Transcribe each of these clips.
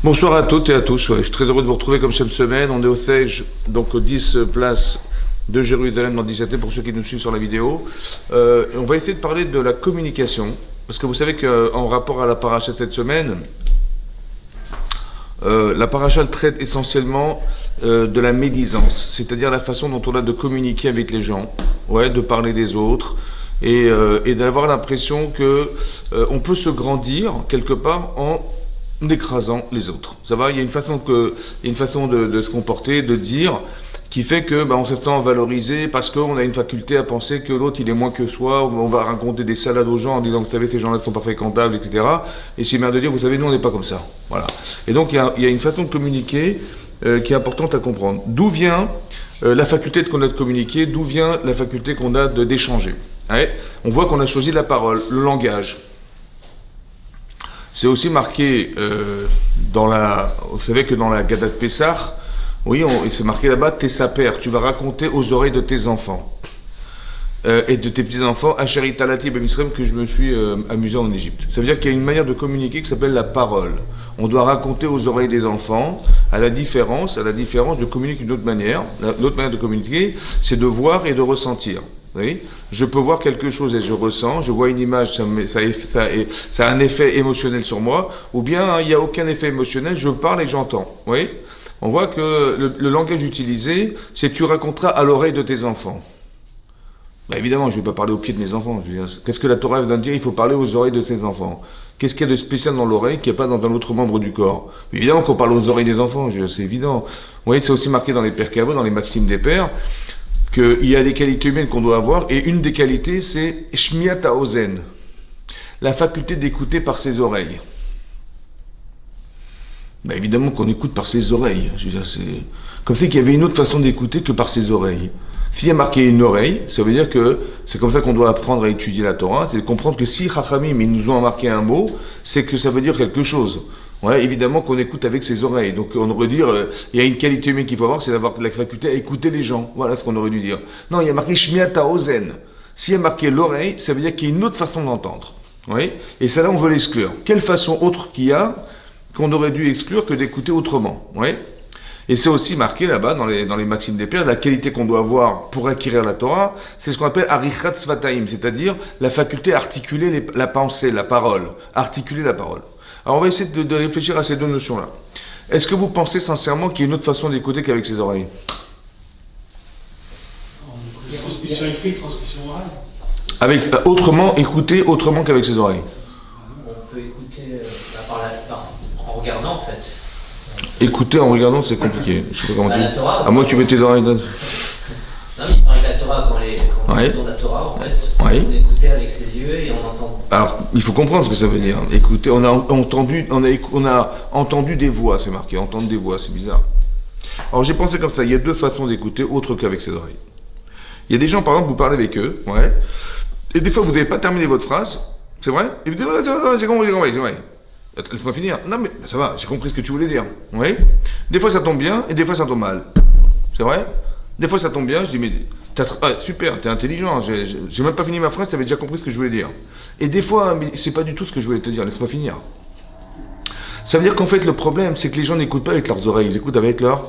Bonsoir à toutes et à tous. Je suis très heureux de vous retrouver comme chaque semaine. On est au Sej, donc aux 10 places de Jérusalem dans le 17e pour ceux qui nous suivent sur la vidéo. On va essayer de parler de la communication. Parce que vous savez qu'en rapport à la paracha cette semaine, la paracha traite essentiellement de la médisance, c'est-à-dire la façon dont on a de communiquer avec les gens, de parler des autres, et d'avoir l'impression que on peut se grandir quelque part en écrasant les autres. Ça va, il y a une façon de se comporter, de dire, qui fait que on se sent valorisé parce qu'on a une faculté à penser que l'autre il est moins que soi. On va raconter des salades aux gens en disant vous savez ces gens-là ne sont pas fréquentables, etc. Et c'est bien de dire vous savez nous on n'est pas comme ça. Voilà. Et donc il y a une façon de communiquer qui est importante à comprendre. D'où vient la faculté qu'on a de communiquer, d'où vient la faculté qu'on a d'échanger. On voit qu'on a choisi la parole, le langage. C'est aussi marqué vous savez que dans la Gadat Pessah, c'est marqué là-bas, tes saper, tu vas raconter aux oreilles de tes enfants et de tes petits-enfants, Asher Talati Ben Israël, que je me suis amusé en Égypte. Ça veut dire qu'il y a une manière de communiquer qui s'appelle la parole. On doit raconter aux oreilles des enfants, à la différence de communiquer d'une autre manière. L'autre manière de communiquer, c'est de voir et de ressentir. Oui, je peux voir quelque chose et je ressens, je vois une image, ça a un effet émotionnel sur moi, ou bien il n'y a aucun effet émotionnel, je parle et j'entends. Oui, on voit que le langage utilisé, c'est tu raconteras à l'oreille de tes enfants. Évidemment, je ne vais pas parler au pied de mes enfants. Qu'est-ce que la Torah vient de dire? Il faut parler aux oreilles de ses enfants. Qu'est-ce qu'il y a de spécial dans l'oreille qu'il n'y a pas dans un autre membre du corps? Évidemment qu'on parle aux oreilles des enfants, c'est évident. Vous voyez, c'est aussi marqué dans les Pirkei Avot, dans les Maximes des Pères, qu'il y a des qualités humaines qu'on doit avoir, et une des qualités, c'est Shmiat HaOzen, la faculté d'écouter par ses oreilles. Évidemment qu'on écoute par ses oreilles. C'est comme si qu'il y avait une autre façon d'écouter que par ses oreilles. S'il y a marqué une oreille, ça veut dire que c'est comme ça qu'on doit apprendre à étudier la Torah, c'est de comprendre que si Chachamim ils nous ont marqué un mot, c'est que ça veut dire quelque chose. Évidemment qu'on écoute avec ses oreilles. Donc on aurait dû dire, il y a une qualité humaine qu'il faut avoir, c'est d'avoir la faculté à écouter les gens. Voilà ce qu'on aurait dû dire. Non, il y a marqué Shmiat HaOzen. S'il y a marqué l'oreille, ça veut dire qu'il y a une autre façon d'entendre. Et ça là, on veut l'exclure. Quelle façon autre qu'il y a qu'on aurait dû exclure que d'écouter autrement. Et c'est aussi marqué là-bas, dans les Maximes des Pères, la qualité qu'on doit avoir pour acquérir la Torah, c'est ce qu'on appelle Arichat Svatayim, c'est-à-dire la faculté à articuler la pensée, la parole. Articuler la parole. Alors on va essayer de réfléchir à ces deux notions-là. Est-ce que vous pensez sincèrement qu'il y a une autre façon d'écouter qu'avec ses oreilles? Transmission écrite, transmission orale. Écouter autrement qu'avec ses oreilles. On peut écouter en regardant en fait. Écouter en regardant, c'est compliqué. Je sais pas comment dire. À moi, tu mets tes oreilles dedans. Non, mais il parle de la Torah quand on est dans la Torah en fait. On écoutait avec ses yeux et on entend. Alors, il faut comprendre ce que ça veut dire. Écoutez, on a entendu des voix, c'est marqué. Entendre des voix, c'est bizarre. Alors, j'ai pensé comme ça. Il y a deux façons d'écouter autre qu'avec ses oreilles. Il y a des gens, par exemple, vous parlez avec eux, et des fois, vous n'avez pas terminé votre phrase. C'est vrai? Et vous dites, j'ai compris, c'est vrai. Laisse-moi finir. Non, mais ça va, j'ai compris ce que tu voulais dire. Des fois, ça tombe bien, et des fois, ça tombe mal. C'est vrai? Des fois, ça tombe bien, je dis, mais super, t'es intelligent, j'ai même pas fini ma phrase, t'avais déjà compris ce que je voulais dire. Et des fois, mais c'est pas du tout ce que je voulais te dire, laisse-moi finir. Ça veut dire qu'en fait, le problème, c'est que les gens n'écoutent pas avec leurs oreilles, ils écoutent avec leur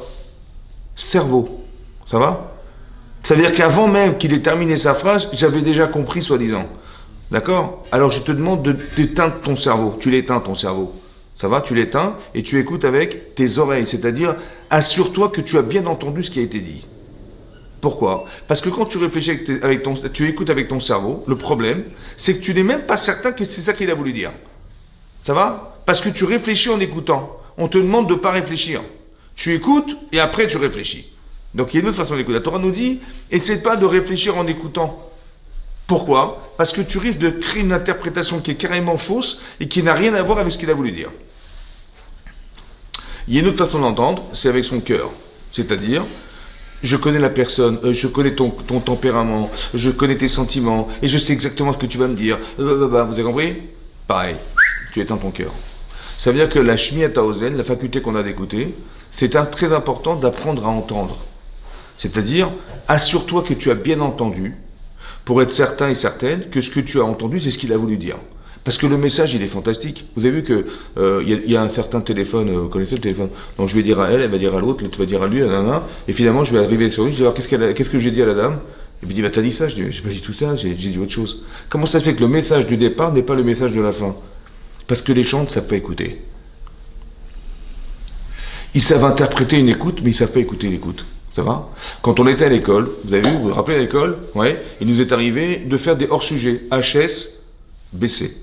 cerveau. Ça va? Ça veut dire qu'avant même qu'il ait terminé sa phrase, j'avais déjà compris, soi-disant. D'accord? Alors je te demande d'éteindre ton cerveau. Tu l'éteins, ton cerveau. Ça va? Tu l'éteins et tu écoutes avec tes oreilles. C'est-à-dire, assure-toi que tu as bien entendu ce qui a été dit. Pourquoi? Parce que quand tu réfléchis tu écoutes avec ton cerveau, le problème, c'est que tu n'es même pas certain que c'est ça qu'il a voulu dire. Ça va? Parce que tu réfléchis en écoutant. On te demande de ne pas réfléchir. Tu écoutes et après tu réfléchis. Donc il y a une autre façon d'écouter. La Torah nous dit, essaie pas de réfléchir en écoutant. Pourquoi? Parce que tu risques de créer une interprétation qui est carrément fausse et qui n'a rien à voir avec ce qu'il a voulu dire. Il y a une autre façon d'entendre, c'est avec son cœur. C'est-à-dire, je connais la personne, je connais ton tempérament, je connais tes sentiments, et je sais exactement ce que tu vas me dire. Vous avez compris? Pareil, tu éteins ton cœur. Ça veut dire que la Shmiat HaOzen, la faculté qu'on a d'écouter, c'est très important d'apprendre à entendre. C'est-à-dire, assure-toi que tu as bien entendu, pour être certain et certaine que ce que tu as entendu, c'est ce qu'il a voulu dire. Parce que le message, il est fantastique. Vous avez vu que y a un certain téléphone, vous connaissez le téléphone, donc je vais dire à elle, elle va dire à l'autre, l'autre va dire à lui, et finalement je vais arriver sur lui, je vais voir qu'est-ce que j'ai dit à la dame. Et puis il dit, bah t'as dit ça, je dis, j'ai pas dit tout ça, j'ai dit autre chose. Comment ça se fait que le message du départ n'est pas le message de la fin? Parce que les gens ne savent pas écouter. Ils savent interpréter une écoute, mais ils ne savent pas écouter l'écoute. Ça va? Quand on était à l'école, vous avez vu, vous vous rappelez à l'école? Ouais. Il nous est arrivé de faire des hors-sujets. HS, BC.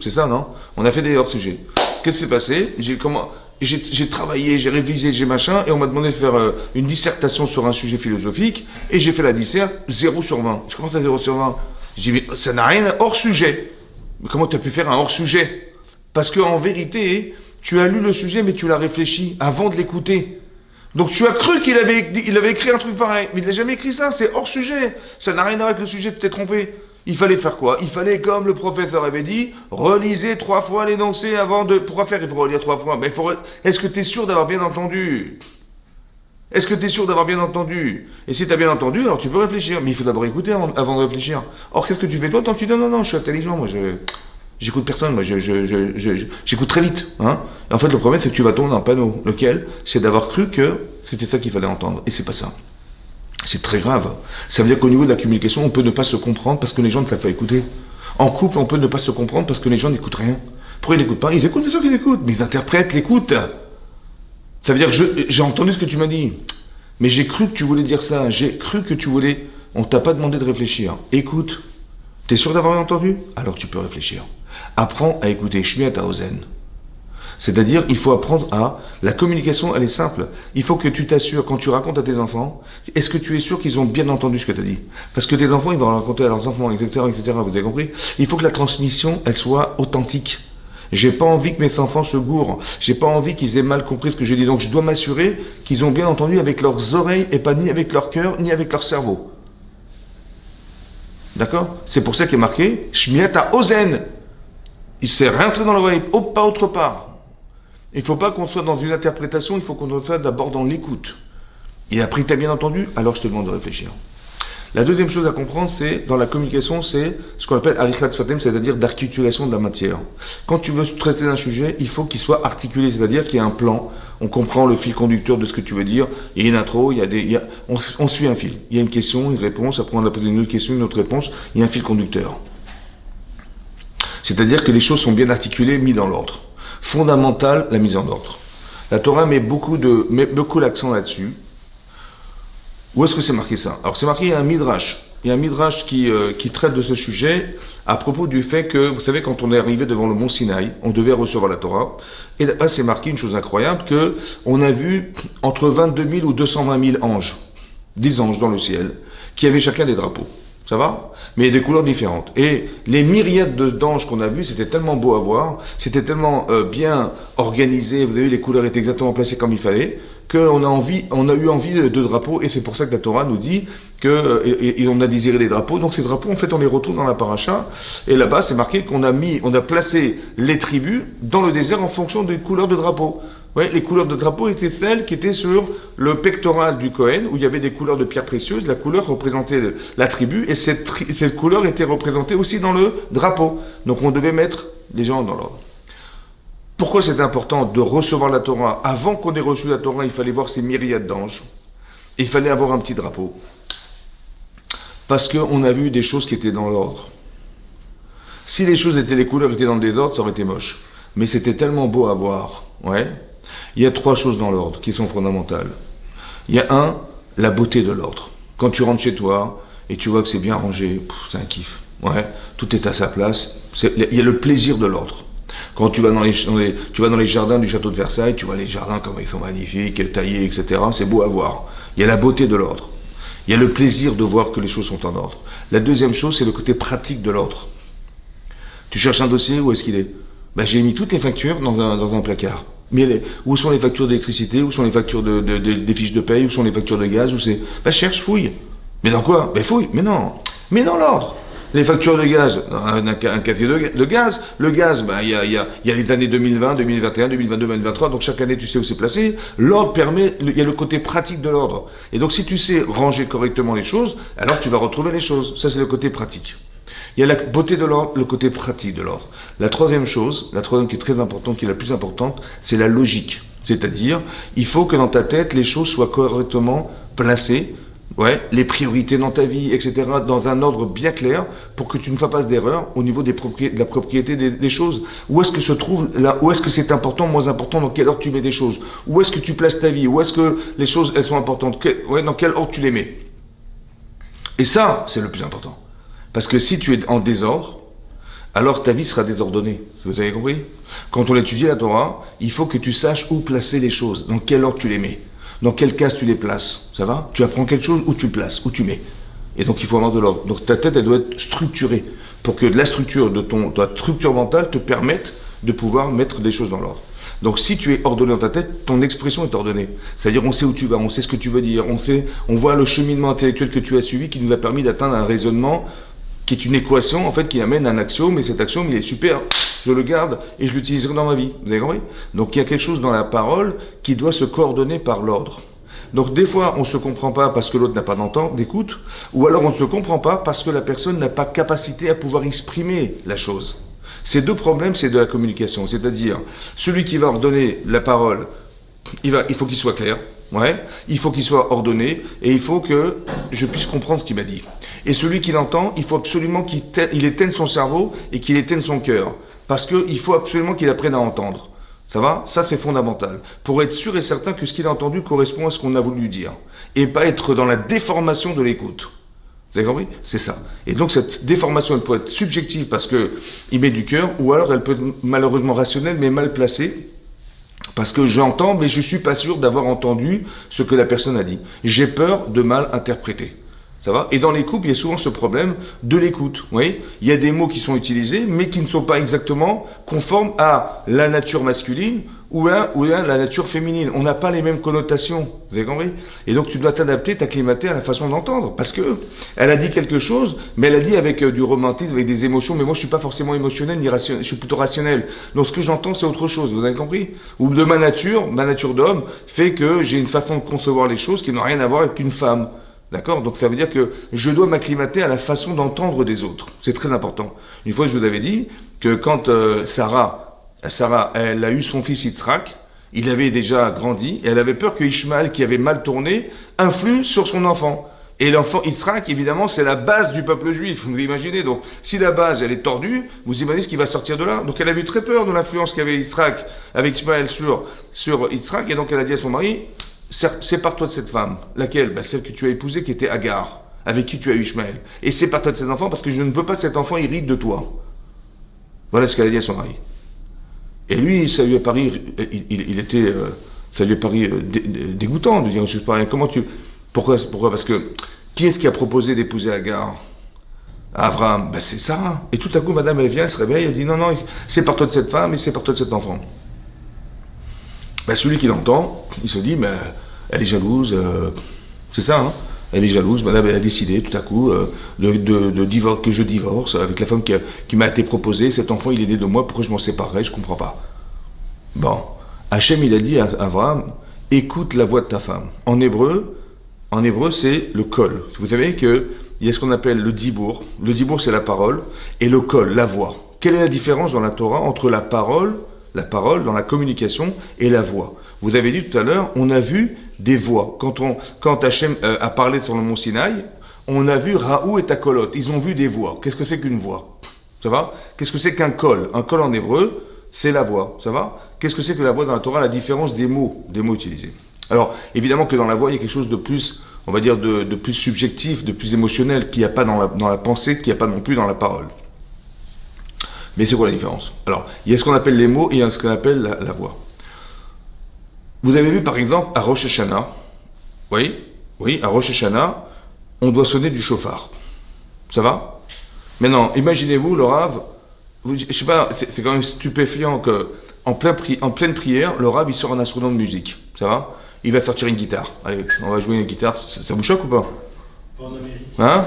C'est ça, non? On a fait des hors-sujets. Qu'est-ce qui s'est passé? J'ai travaillé, j'ai révisé, j'ai machin, et on m'a demandé de faire une dissertation sur un sujet philosophique, et j'ai fait la dissert 0 sur 20. Je commence à 0 sur 20. J'ai dit, mais ça n'a rien à hors-sujet. Mais comment tu as pu faire un hors-sujet? Parce qu'en vérité, tu as lu le sujet, mais tu l'as réfléchi avant de l'écouter. Donc tu as cru qu'il avait écrit un truc pareil, mais il n'a jamais écrit ça, c'est hors sujet. Ça n'a rien à voir avec le sujet, tu t'es trompé. Il fallait faire quoi? Il fallait, comme le professeur avait dit, relisez 3 fois l'énoncé avant de... Pourquoi faire? Il faut relire 3 fois. Mais est-ce que tu es sûr d'avoir bien entendu? Est-ce que tu es sûr d'avoir bien entendu? Et si tu as bien entendu, alors tu peux réfléchir. Mais il faut d'abord écouter avant de réfléchir. Or, qu'est-ce que tu fais toi? Tu dis non, je suis intelligent, moi j'écoute personne, moi j'écoute très vite. Hein. Et en fait, le problème, c'est que tu vas tomber dans un panneau. Lequel? C'est d'avoir cru que c'était ça qu'il fallait entendre. Et c'est pas ça. C'est très grave. Ça veut dire qu'au niveau de la communication, on peut ne pas se comprendre parce que les gens ne savent pas écouter. En couple, on peut ne pas se comprendre parce que les gens n'écoutent rien. Pourquoi ils n'écoutent pas? Ils écoutent, bien sûr qu'ils écoutent, mais ils interprètent l'écoute. Ça veut dire que j'ai entendu ce que tu m'as dit, mais j'ai cru que tu voulais dire ça. J'ai cru que tu voulais... On t'a pas demandé de réfléchir. Écoute. T'es sûr d'avoir entendu? Alors tu peux réfléchir. Apprends à écouter. Shmiat haozen. C'est-à-dire, il faut apprendre à... La communication, elle est simple. Il faut que tu t'assures, quand tu racontes à tes enfants, est-ce que tu es sûr qu'ils ont bien entendu ce que tu as dit? Parce que tes enfants, ils vont raconter à leurs enfants, etc., etc. Vous avez compris? Il faut que la transmission, elle soit authentique. J'ai pas envie que mes enfants se gourent. J'ai pas envie qu'ils aient mal compris ce que j'ai dit. Donc, je dois m'assurer qu'ils ont bien entendu avec leurs oreilles et pas ni avec leur cœur, ni avec leur cerveau. D'accord? C'est pour ça qu'il est marqué Shmiat haozen. Il se fait rentrer dans l'oreille, pas autre part. Il ne faut pas qu'on soit dans une interprétation, il faut qu'on soit d'abord dans l'écoute. Et après, tu as bien entendu, alors je te demande de réfléchir. La deuxième chose à comprendre, c'est, dans la communication, c'est ce qu'on appelle arichat sfatim, c'est-à-dire d'articulation de la matière. Quand tu veux traiter d'un sujet, il faut qu'il soit articulé, c'est-à-dire qu'il y a un plan, on comprend le fil conducteur de ce que tu veux dire, il y a une intro, on suit un fil. Il y a une question, une réponse, après on a posé une autre question, une autre réponse, il y a un fil conducteur. C'est-à-dire que les choses sont bien articulées, mises dans l'ordre. Fondamental, la mise en ordre. La Torah met beaucoup l'accent là-dessus. Où est-ce que c'est marqué ça? Alors c'est marqué, il y a un midrash. Il y a un midrash qui traite de ce sujet à propos du fait que, vous savez, quand on est arrivé devant le mont Sinaï, on devait recevoir la Torah. Et là, c'est marqué une chose incroyable, que on a vu entre 22 000 ou 220 000 anges, des anges dans le ciel, qui avaient chacun des drapeaux. Ça va? Mais des couleurs différentes. Et les myriades d'anges qu'on a vus, c'était tellement beau à voir, c'était tellement bien organisé, vous avez vu, les couleurs étaient exactement placées comme il fallait, qu'on a eu envie de drapeaux, et c'est pour ça que la Torah nous dit qu'on a désiré des drapeaux. Donc ces drapeaux, en fait, on les retrouve dans la paracha, et là-bas, c'est marqué qu'on a placé les tribus dans le désert en fonction des couleurs de drapeaux. Ouais, les couleurs de drapeau étaient celles qui étaient sur le pectoral du Kohen, où il y avait des couleurs de pierres précieuses. La couleur représentait la tribu, et cette couleur était représentée aussi dans le drapeau. Donc on devait mettre les gens dans l'ordre. Pourquoi c'est important de recevoir la Torah? Avant qu'on ait reçu la Torah, il fallait voir ces myriades d'anges. Il fallait avoir un petit drapeau. Parce qu'on a vu des choses qui étaient dans l'ordre. Si les couleurs étaient dans le désordre, ça aurait été moche. Mais c'était tellement beau à voir. Ouais. Il y a 3 choses dans l'ordre qui sont fondamentales. Il y a la beauté de l'ordre. Quand tu rentres chez toi et tu vois que c'est bien rangé, c'est un kiff. Ouais, tout est à sa place. Il y a le plaisir de l'ordre. Quand tu vas dans les jardins du château de Versailles, tu vois les jardins comme ils sont magnifiques, taillés, etc. C'est beau à voir. Il y a la beauté de l'ordre. Il y a le plaisir de voir que les choses sont en ordre. La deuxième chose, c'est le côté pratique de l'ordre. Tu cherches un dossier, où est-ce qu'il est? Ben, j'ai mis toutes les factures dans un placard. Mais où sont les factures d'électricité? Où sont les factures des fiches de paye? Où sont les factures de gaz? Cherche, fouille. Mais dans quoi? Ben fouille. Mais non. Mais dans l'ordre. Les factures de gaz, un casier de gaz. Le gaz, il y a les années 2020, 2021, 2022, 2023. Donc chaque année, tu sais où c'est placé. L'ordre permet, il y a le côté pratique de l'ordre. Et donc si tu sais ranger correctement les choses, alors tu vas retrouver les choses. Ça, c'est le côté pratique. Il y a la beauté de l'ordre, le côté pratique de l'ordre. La troisième chose, la troisième qui est très importante, qui est la plus importante, c'est la logique. C'est-à-dire, il faut que dans ta tête, les choses soient correctement placées, les priorités dans ta vie, etc., dans un ordre bien clair, pour que tu ne fasses pas d'erreur au niveau de la propriété des choses. Où est-ce que se trouve là, où est-ce que c'est important, moins important, dans quel ordre tu mets des choses? Où est-ce que tu places ta vie? Où est-ce que les choses, elles sont importantes? Dans quel ordre tu les mets? Et ça, c'est le plus important. Parce que si tu es en désordre, alors ta vie sera désordonnée. Vous avez compris? Quand on étudie la Torah, il faut que tu saches où placer les choses, dans quel ordre tu les mets. Dans quelle case tu les places, ça va? Tu apprends quelque chose, où tu le places, où tu mets. Et donc il faut avoir de l'ordre. Donc ta tête, elle doit être structurée, pour que la structure de ta structure mentale te permette de pouvoir mettre des choses dans l'ordre. Donc si tu es ordonné dans ta tête, ton expression est ordonnée. C'est-à-dire on sait où tu vas, on sait ce que tu veux dire, on voit le cheminement intellectuel que tu as suivi qui nous a permis d'atteindre un raisonnement qui est une équation en fait qui amène un axiome, et cet axiome il est super, je le garde et je l'utiliserai dans ma vie. Vous avez compris? Donc il y a quelque chose dans la parole qui doit se coordonner par l'ordre. Donc des fois on ne se comprend pas parce que l'autre n'a pas d'écoute, ou alors on ne se comprend pas parce que la personne n'a pas capacité à pouvoir exprimer la chose. Ces deux problèmes, c'est de la communication, c'est-à-dire celui qui va ordonner la parole, il faut qu'il soit clair, il faut qu'il soit ordonné, et il faut que je puisse comprendre ce qu'il m'a dit. Et celui qui l'entend, il faut absolument qu'il éteigne son cerveau et qu'il éteigne son cœur, parce qu'il faut absolument qu'il apprenne à entendre. Ça va? Ça, c'est fondamental. Pour être sûr et certain que ce qu'il a entendu correspond à ce qu'on a voulu lui dire, et pas être dans la déformation de l'écoute. Vous avez compris? C'est ça. Et donc cette déformation, elle peut être subjective parce qu'il met du cœur, ou alors elle peut être malheureusement rationnelle, mais mal placée, parce que j'entends, mais je ne suis pas sûr d'avoir entendu ce que la personne a dit. J'ai peur de mal interpréter. Ça va? Et dans les couples, il y a souvent ce problème de l'écoute. Vous voyez? Il y a des mots qui sont utilisés, mais qui ne sont pas exactement conformes à la nature masculine ou à la nature féminine. On n'a pas les mêmes connotations. Vous avez compris? Et donc tu dois t'adapter, t'acclimater à la façon d'entendre. Parce que elle a dit quelque chose, mais elle a dit avec du romantisme, avec des émotions. Mais moi, je suis pas forcément émotionnel ni rationnel. Je suis plutôt rationnel. Donc ce que j'entends, c'est autre chose. Vous avez compris? Ou de ma nature d'homme fait que j'ai une façon de concevoir les choses qui n'ont rien à voir avec une femme. D'accord? Donc ça veut dire que je dois m'acclimater à la façon d'entendre des autres. C'est très important. Une fois, je vous avais dit que quand Sarah, elle a eu son fils Yitzhak, il avait déjà grandi, et elle avait peur que Ishmaël, qui avait mal tourné, influe sur son enfant. Et l'enfant Yitzhak, évidemment, c'est la base du peuple juif, vous imaginez. Donc, si la base, elle est tordue, vous imaginez ce qui va sortir de là. Donc, elle a eu très peur de l'influence qu'avait Yitzhak avec Ishmaël sur Yitzhak, et donc elle a dit à son mari, sépare-toi de cette femme. Laquelle? Celle que tu as épousée, qui était Agar, avec qui tu as eu Ishmaël. Et sépare-toi de cet enfant, parce que je ne veux pas que cet enfant hérite de toi. Voilà ce qu'elle a dit à son mari. Et lui, ça lui a paru, ça lui a paru dégoûtant de dire, je sais pas, pourquoi? Parce que, qui est-ce qui a proposé d'épouser Agar? Abraham, c'est Sarah. Et tout à coup, madame, elle vient, elle se réveille, elle dit, non, sépare-toi de cette femme et sépare-toi de cet enfant. Celui qui l'entend, il se dit, mais elle est jalouse, c'est ça, hein? Elle est jalouse, madame, elle a décidé tout à coup que je divorce avec la femme qui m'a été proposée, cet enfant il est né de moi, pourquoi je m'en séparerais, je ne comprends pas. Bon, Hachem il a dit à Abraham, écoute la voix de ta femme. En hébreu c'est le kol. Vous savez qu'il y a ce qu'on appelle le dibour c'est la parole, et le kol, la voix. Quelle est la différence dans la Torah entre la parole dans la communication et la voix? Vous avez dit tout à l'heure, on a vu des voix. Quand Hachem a parlé sur le mont Sinaï, on a vu Raou et Takolot. Ils ont vu des voix. Qu'est-ce que c'est qu'une voix? Ça va? Qu'est-ce que c'est qu'un kol? Un kol en hébreu, c'est la voix. Ça va? Qu'est-ce que c'est que la voix dans la Torah? La différence des mots utilisés. Alors, évidemment que dans la voix, il y a quelque chose de plus, on va dire, de plus subjectif, de plus émotionnel, qu'il n'y a pas dans la pensée, qu'il n'y a pas non plus dans la parole. Mais c'est quoi la différence? Alors, il y a ce qu'on appelle les mots et il y a ce qu'on appelle la voix. Vous avez vu par exemple à Rosh Hashanah, oui, à Rosh Hashanah, on doit sonner du chauffard. Ça va? Maintenant, imaginez-vous le Rav, je sais pas, c'est quand même stupéfiant qu'en pleine prière, le Rav il sort un instrument de musique. Ça va? Il va sortir une guitare. Allez, on va jouer une guitare, ça vous choque ou pas? Pas en Amérique. Hein?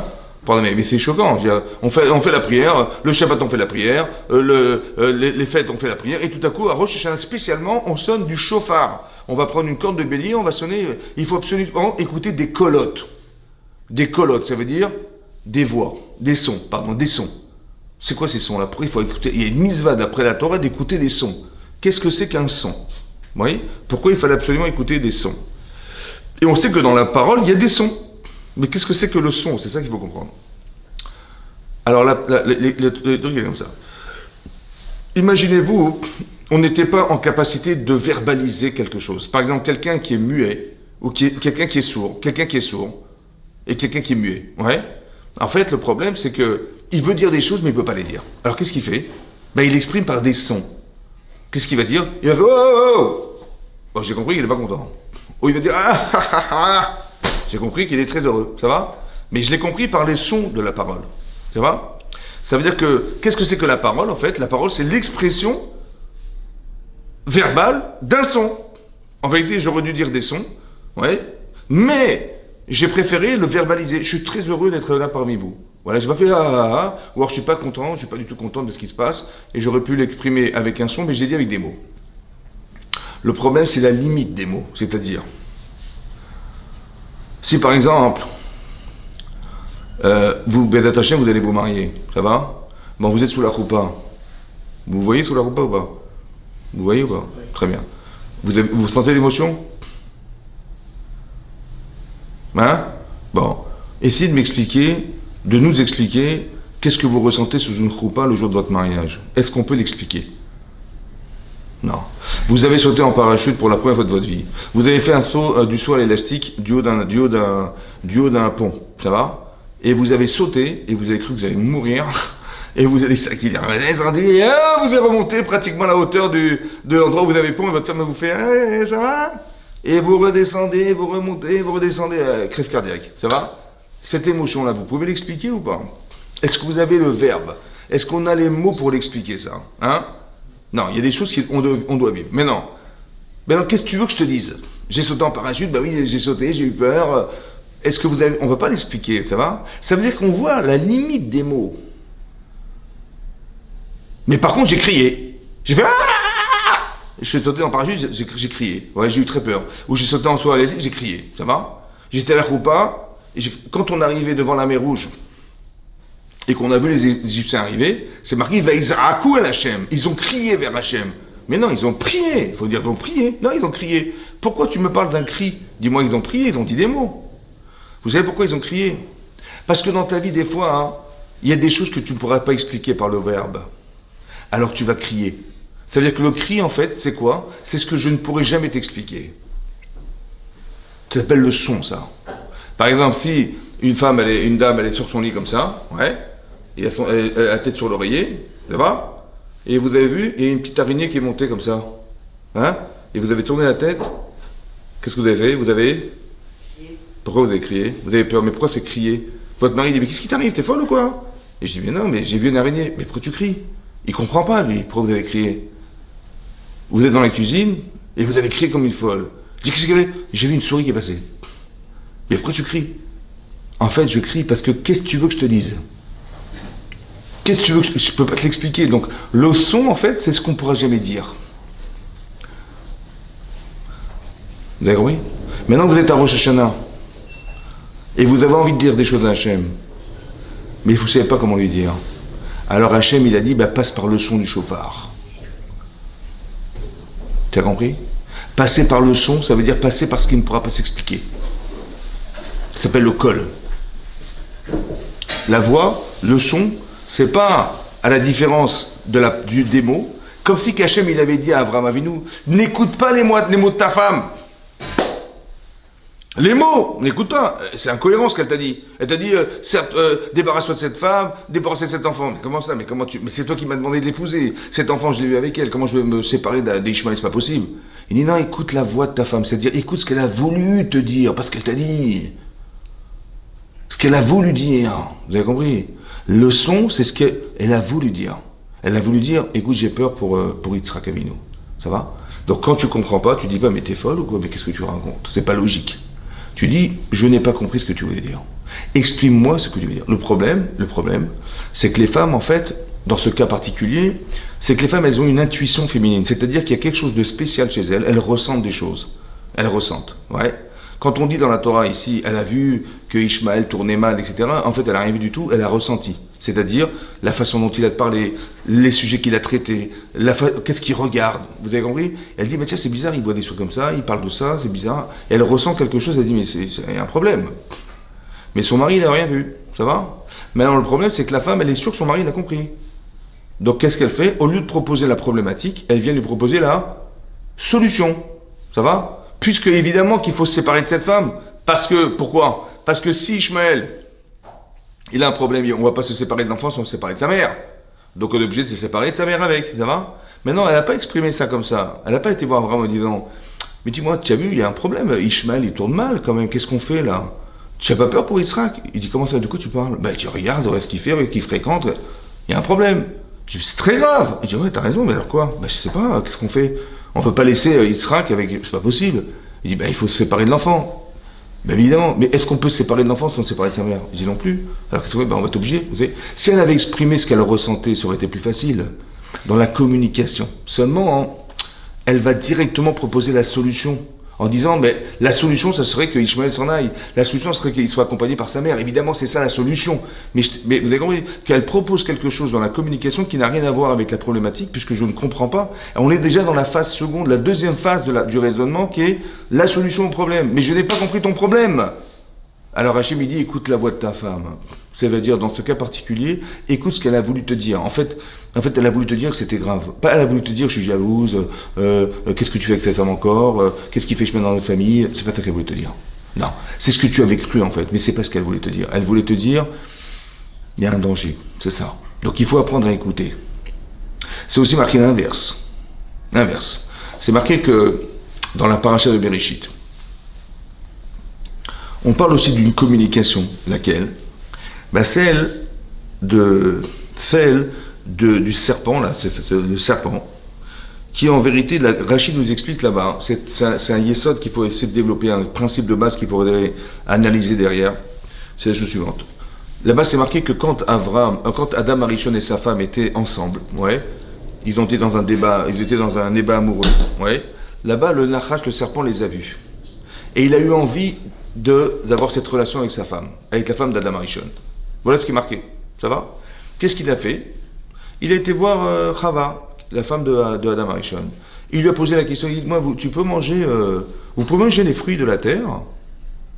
Mais c'est choquant. On fait la prière, le Shabbat on fait la prière, les fêtes on fait la prière, et tout à coup, à Rosh Hashanah spécialement, on sonne du chauffard. On va prendre une corde de bélier, on va sonner, il faut absolument écouter des colottes. Des colottes, ça veut dire des voix, des sons. C'est quoi ces sons-là? Pourquoi il faut écouter? Il y a une mitzvah d'après la Torah d'écouter des sons. Qu'est-ce que c'est qu'un son? Vous voyez? Pourquoi il fallait absolument écouter des sons? Et on sait que dans la parole, il y a des sons. Mais qu'est-ce que c'est que le son? C'est ça qu'il faut comprendre. Alors, le truc est comme ça. Imaginez-vous, on n'était pas en capacité de verbaliser quelque chose. Par exemple, quelqu'un qui est muet, ou quelqu'un qui est sourd, et quelqu'un qui est muet. Ouais. En fait, le problème, c'est que il veut dire des choses, mais il ne peut pas les dire. Alors, qu'est-ce qu'il fait? Il exprime par des sons. Qu'est-ce qu'il va dire? Il va faire « Oh, oh, oh !» Bon, j'ai compris qu'il n'est pas content. Ou il va dire « Ah, ah, ah, ah !» J'ai compris qu'il est très heureux. Ça va? Mais je l'ai compris par les sons de la parole. Ça va? Ça veut dire que, qu'est-ce que c'est que la parole, en fait? La parole, c'est l'expression verbale d'un son. En vérité, j'aurais dû dire des sons, ouais, mais j'ai préféré le verbaliser. Je suis très heureux d'être là parmi vous. Voilà, je n'ai pas fait ou alors je suis pas content, je suis pas du tout content de ce qui se passe, et j'aurais pu l'exprimer avec un son, mais j'ai dit avec des mots. Le problème, c'est la limite des mots, c'est-à-dire, si par exemple, vous allez vous marier, ça va? Bon, vous êtes sous la roupa. Vous voyez sous la roupa ou pas? Vous voyez ou pas? Oui. Très bien. Vous sentez l'émotion? Hein? Bon. Essayez de m'expliquer, de nous expliquer, qu'est-ce que vous ressentez sous une roupa le jour de votre mariage? Est-ce qu'on peut l'expliquer? Non. Vous avez sauté en parachute pour la première fois de votre vie. Vous avez fait un saut, du saut à l'élastique du haut d'un pont. Ça va? Et vous avez sauté, et vous avez cru que vous allez mourir. Et vous allez s'acquitter, vous allez remonter pratiquement à la hauteur de l'endroit où vous avez pont, et votre femme vous fait hey, ça va? Et vous redescendez, vous remontez, vous redescendez, crise cardiaque. Ça va? Cette émotion-là, vous pouvez l'expliquer ou pas? Est-ce que vous avez le verbe? Est-ce qu'on a les mots pour l'expliquer, ça? Hein? Non, il y a des choses qu'on doit vivre. Mais non. Qu'est-ce que tu veux que je te dise? J'ai sauté en parachute, oui, j'ai sauté, j'ai eu peur. Est-ce que vous avez... On ne va pas l'expliquer, ça va? Ça veut dire qu'on voit la limite des mots. Mais par contre, j'ai crié. J'ai fait ah! Je suis sauté en parachute, j'ai crié. Ouais, j'ai eu très peur. Ou j'ai sauté en saut à l'élastique, j'ai crié. Ça va? J'étais à la roupa, et quand on arrivait devant la mer Rouge, et qu'on a vu les Égyptiens arriver, c'est marqué Vaïzrakou el Hachem. Ils ont crié vers Hachem. Mais non, ils ont prié. Il faut dire, ils ont prié. Non, ils ont crié. Pourquoi tu me parles d'un cri? Dis-moi, ils ont prié, ils ont dit des mots. Vous savez pourquoi ils ont crié? Parce que dans ta vie, des fois, il y a des choses que tu ne pourras pas expliquer par le verbe. Alors tu vas crier. Ça veut dire que le cri, en fait, c'est quoi? C'est ce que je ne pourrai jamais t'expliquer. Ça s'appelle le son, ça. Par exemple, si une dame, elle est sur son lit comme ça, ouais, et elle a la tête sur l'oreiller, ça va? Et vous avez vu, il y a une petite araignée qui est montée comme ça. Hein? Et vous avez tourné la tête. Qu'est-ce que vous avez fait? Vous avez... Pourquoi vous avez crié? Vous avez peur, mais pourquoi c'est crier? Votre mari dit, mais qu'est-ce qui t'arrive? T'es folle ou quoi? Et je dis, mais non, mais j'ai vu une araignée. Mais pourquoi tu cries? Il comprend pas, lui, pourquoi vous avez crié. Vous êtes dans la cuisine, et vous avez crié comme une folle. Je dis, qu'est-ce qu'il y avait? J'ai vu une souris qui est passée. Mais pourquoi tu cries? En fait, je crie parce que qu'est-ce que tu veux que je te dise? Qu'est-ce que tu veux que je peux pas te l'expliquer. Donc, le son, en fait, c'est ce qu'on pourra jamais dire. Vous avez compris? Maintenant, vous êtes à Rosh Hashanah, et vous avez envie de dire des choses à Hachem, mais vous ne savez pas comment lui dire. Alors Hachem, il a dit, passe par le son du chauffard. Tu as compris? Passer par le son, ça veut dire passer par ce qui ne pourra pas s'expliquer. Ça s'appelle le kol. La voix, le son, c'est pas à la différence des mots, comme si Hachem, il avait dit à Abraham Avinu, n'écoute pas les mots de ta femme. Les mots, n'écoute pas, c'est incohérent ce qu'elle t'a dit. Elle t'a dit, certes, débarrasse-toi de cette femme, débarrasse-toi de cet enfant. Mais comment ça? Mais c'est toi qui m'as demandé de l'épouser. Cet enfant, je l'ai eu avec elle. Comment je vais me séparer d'Ishmaël? C'est pas possible. Il dit, non, écoute la voix de ta femme. C'est-à-dire, écoute ce qu'elle a voulu te dire, pas ce qu'elle t'a dit. Ce qu'elle a voulu dire. Vous avez compris? Le son, c'est ce qu'elle a voulu dire. Elle a voulu dire, écoute, j'ai peur pour Yitzhak Avinu. Ça va? Donc quand tu comprends pas, tu dis pas, mais t'es folle ou quoi? Mais qu'est-ce que tu racontes? C'est pas logique. Tu dis, je n'ai pas compris ce que tu voulais dire. Exprime-moi ce que tu veux dire. Le problème, c'est que les femmes, en fait, dans ce cas particulier, c'est que les femmes, elles ont une intuition féminine. C'est-à-dire qu'il y a quelque chose de spécial chez elles. Elles ressentent des choses. Elles ressentent. Ouais. Quand on dit dans la Torah ici, elle a vu que Ishmaël tournait mal, etc., en fait, elle n'a rien vu du tout, elle a ressenti. C'est-à-dire la façon dont il a parlé, les sujets qu'il a traités, qu'est-ce qu'il regarde. Vous avez compris? Elle dit, mais tiens, c'est bizarre, il voit des choses comme ça, il parle de ça, c'est bizarre. Et elle ressent quelque chose, elle dit, mais c'est un problème. Mais son mari, il n'a rien vu. Ça va? Maintenant, le problème, c'est que la femme, elle est sûre que son mari l'a compris. Donc, qu'est-ce qu'elle fait? Au lieu de proposer la problématique, elle vient lui proposer la solution. Ça va? Puisque, évidemment, qu'il faut se séparer de cette femme. Parce que, pourquoi? Parce que si Ishmaël, il a un problème, on ne va pas se séparer de l'enfant sans se séparer de sa mère. Donc, on est obligé de se séparer de sa mère avec. Ça va? Maintenant, elle n'a pas exprimé ça comme ça. Elle n'a pas été voir Abraham en disant, mais dis-moi, tu as vu, il y a un problème. Ishmaël, il tourne mal quand même. Qu'est-ce qu'on fait là? Tu n'as pas peur pour Yitzhak? Il dit, comment ça, de quoi tu parles? Ben, tu regardes ce qu'il fait, ce qu'il fréquente. Il y a un problème. Je dis, c'est très grave. Il dit, ouais, t'as raison, mais alors quoi? Ben, je sais pas, qu'est-ce qu'on fait? On ne peut pas laisser Yitzhak avec. C'est pas possible. Il dit, ben, il faut se séparer de l'enfant. Ben, évidemment. Mais est-ce qu'on peut se séparer de l'enfant sans se séparer de sa mère? Je dis, non plus. Alors que ben, on va être obligé. Vous savez, si elle avait exprimé ce qu'elle ressentait, ça aurait été plus facile. Dans la communication. Seulement, hein, elle va directement proposer la solution. En disant, mais la solution, ça serait que Ishmaël s'en aille. La solution serait qu'il soit accompagné par sa mère. Évidemment, c'est ça la solution. Mais vous avez compris qu'elle propose quelque chose dans la communication qui n'a rien à voir avec la problématique, puisque je ne comprends pas. On est déjà dans la phase seconde, la deuxième phase du raisonnement, qui est la solution au problème. Mais je n'ai pas compris ton problème. Alors Hachem, il dit, écoute la voix de ta femme. Ça veut dire, dans ce cas particulier, écoute ce qu'elle a voulu te dire. En fait, elle a voulu te dire que c'était grave. Pas elle a voulu te dire, je suis jalouse, qu'est-ce que tu fais avec cette femme encore, qu'est-ce qui fait chemin dans notre famille. C'est pas ça qu'elle voulait te dire. Non, c'est ce que tu avais cru en fait, mais c'est pas ce qu'elle voulait te dire. Elle voulait te dire, il y a un danger, c'est ça. Donc il faut apprendre à écouter. C'est aussi marqué l'inverse. L'inverse. C'est marqué que, dans la paracha de Bereshit, on parle aussi d'une communication, laquelle? Ben celle du serpent, là, c'est le serpent, qui en vérité, Rachid nous explique là-bas, c'est un yesod qu'il faut essayer de développer, un principe de base qu'il faudrait analyser derrière, c'est la chose suivante. Là-bas, c'est marqué que quand Adam Arishon et sa femme étaient ensemble, ouais, ils étaient dans un débat amoureux, ouais, là-bas, le Nachash, le serpent, les a vus. Et il a eu envie d'avoir cette relation avec sa femme, avec la femme d'Adam Arishon. Voilà ce qui est marqué. Ça va? Qu'est-ce qu'il a fait? Il a été voir Chava, la femme de Adam Arishon. Il lui a posé la question, il dit, moi, vous pouvez manger les fruits de la terre,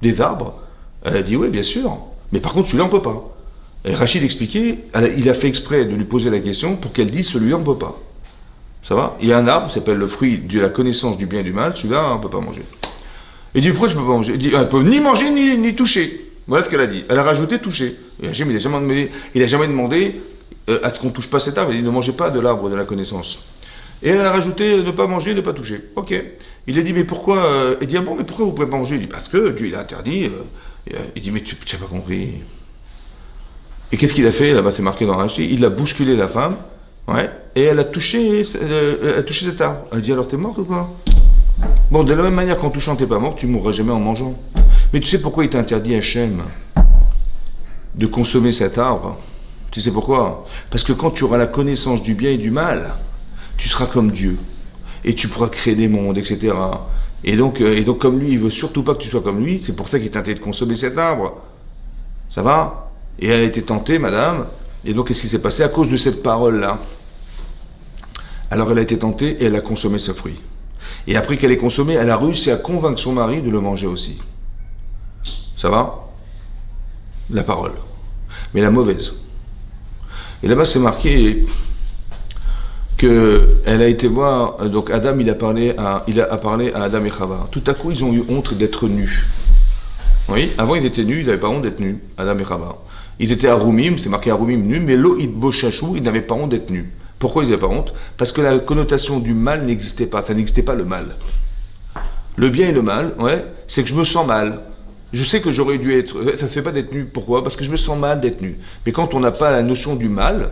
des arbres? Elle a dit, oui, bien sûr. Mais par contre, celui-là, on ne peut pas. Et Rachid expliquait, il a fait exprès de lui poser la question pour qu'elle dise, celui-là, on ne peut pas. Ça va? Il y a un arbre, qui s'appelle le fruit de la connaissance du bien et du mal, celui-là, on ne peut pas manger. Il dit, pourquoi tu ne peux pas manger? Il dit, elle ne peut ni manger ni toucher. Voilà ce qu'elle a dit. Elle a rajouté toucher. Et Hachem, il n'a jamais demandé à ce qu'on ne touche pas cet arbre. Il dit, ne mangez pas de l'arbre de la connaissance. Et elle a rajouté ne pas manger, ne pas toucher. Ok. Il a dit, mais pourquoi il dit, ah bon, mais pourquoi vous ne pouvez pas manger? Il dit, parce que Dieu, il a interdit. Il dit, mais tu n'as pas compris. Et qu'est-ce qu'il a fait? Là-bas, c'est marqué dans Rachid. Il a bousculé la femme. Ouais. Et elle a touché cet arbre. Elle dit, alors t'es morte ou pas? Bon, de la même manière qu'en touchant t'es pas mort, tu mourras jamais en mangeant. Mais tu sais pourquoi il t'a interdit, Hachem, de consommer cet arbre? Tu sais pourquoi? Parce que quand tu auras la connaissance du bien et du mal, tu seras comme Dieu. Et tu pourras créer des mondes, etc. Et donc comme lui, il veut surtout pas que tu sois comme lui, c'est pour ça qu'il t'a interdit de consommer cet arbre. Ça va? Et elle a été tentée, madame. Et donc, qu'est-ce qui s'est passé? À cause de cette parole-là, alors elle a été tentée et elle a consommé ce fruit. Et après qu'elle ait consommé, elle a réussi à convaincre son mari de le manger aussi. Ça va? La parole. Mais la mauvaise. Et là-bas, c'est marqué qu'elle a été voir, donc Adam, il a parlé à Adam et Chava. Tout à coup, ils ont eu honte d'être nus. Oui, avant, ils étaient nus, ils n'avaient pas honte d'être nus, Adam et Chava. Ils étaient arumim, c'est marqué arumim nus, mais lo itboshashu, ils n'avaient pas honte d'être nus. Pourquoi ils n'avaient pas honte? Parce que la connotation du mal n'existait pas, ça n'existait pas le mal. Le bien et le mal, ouais, c'est que je me sens mal. Je sais que j'aurais dû être... Ça ne se fait pas d'être nu. Pourquoi? Parce que je me sens mal d'être nu. Mais quand on n'a pas la notion du mal,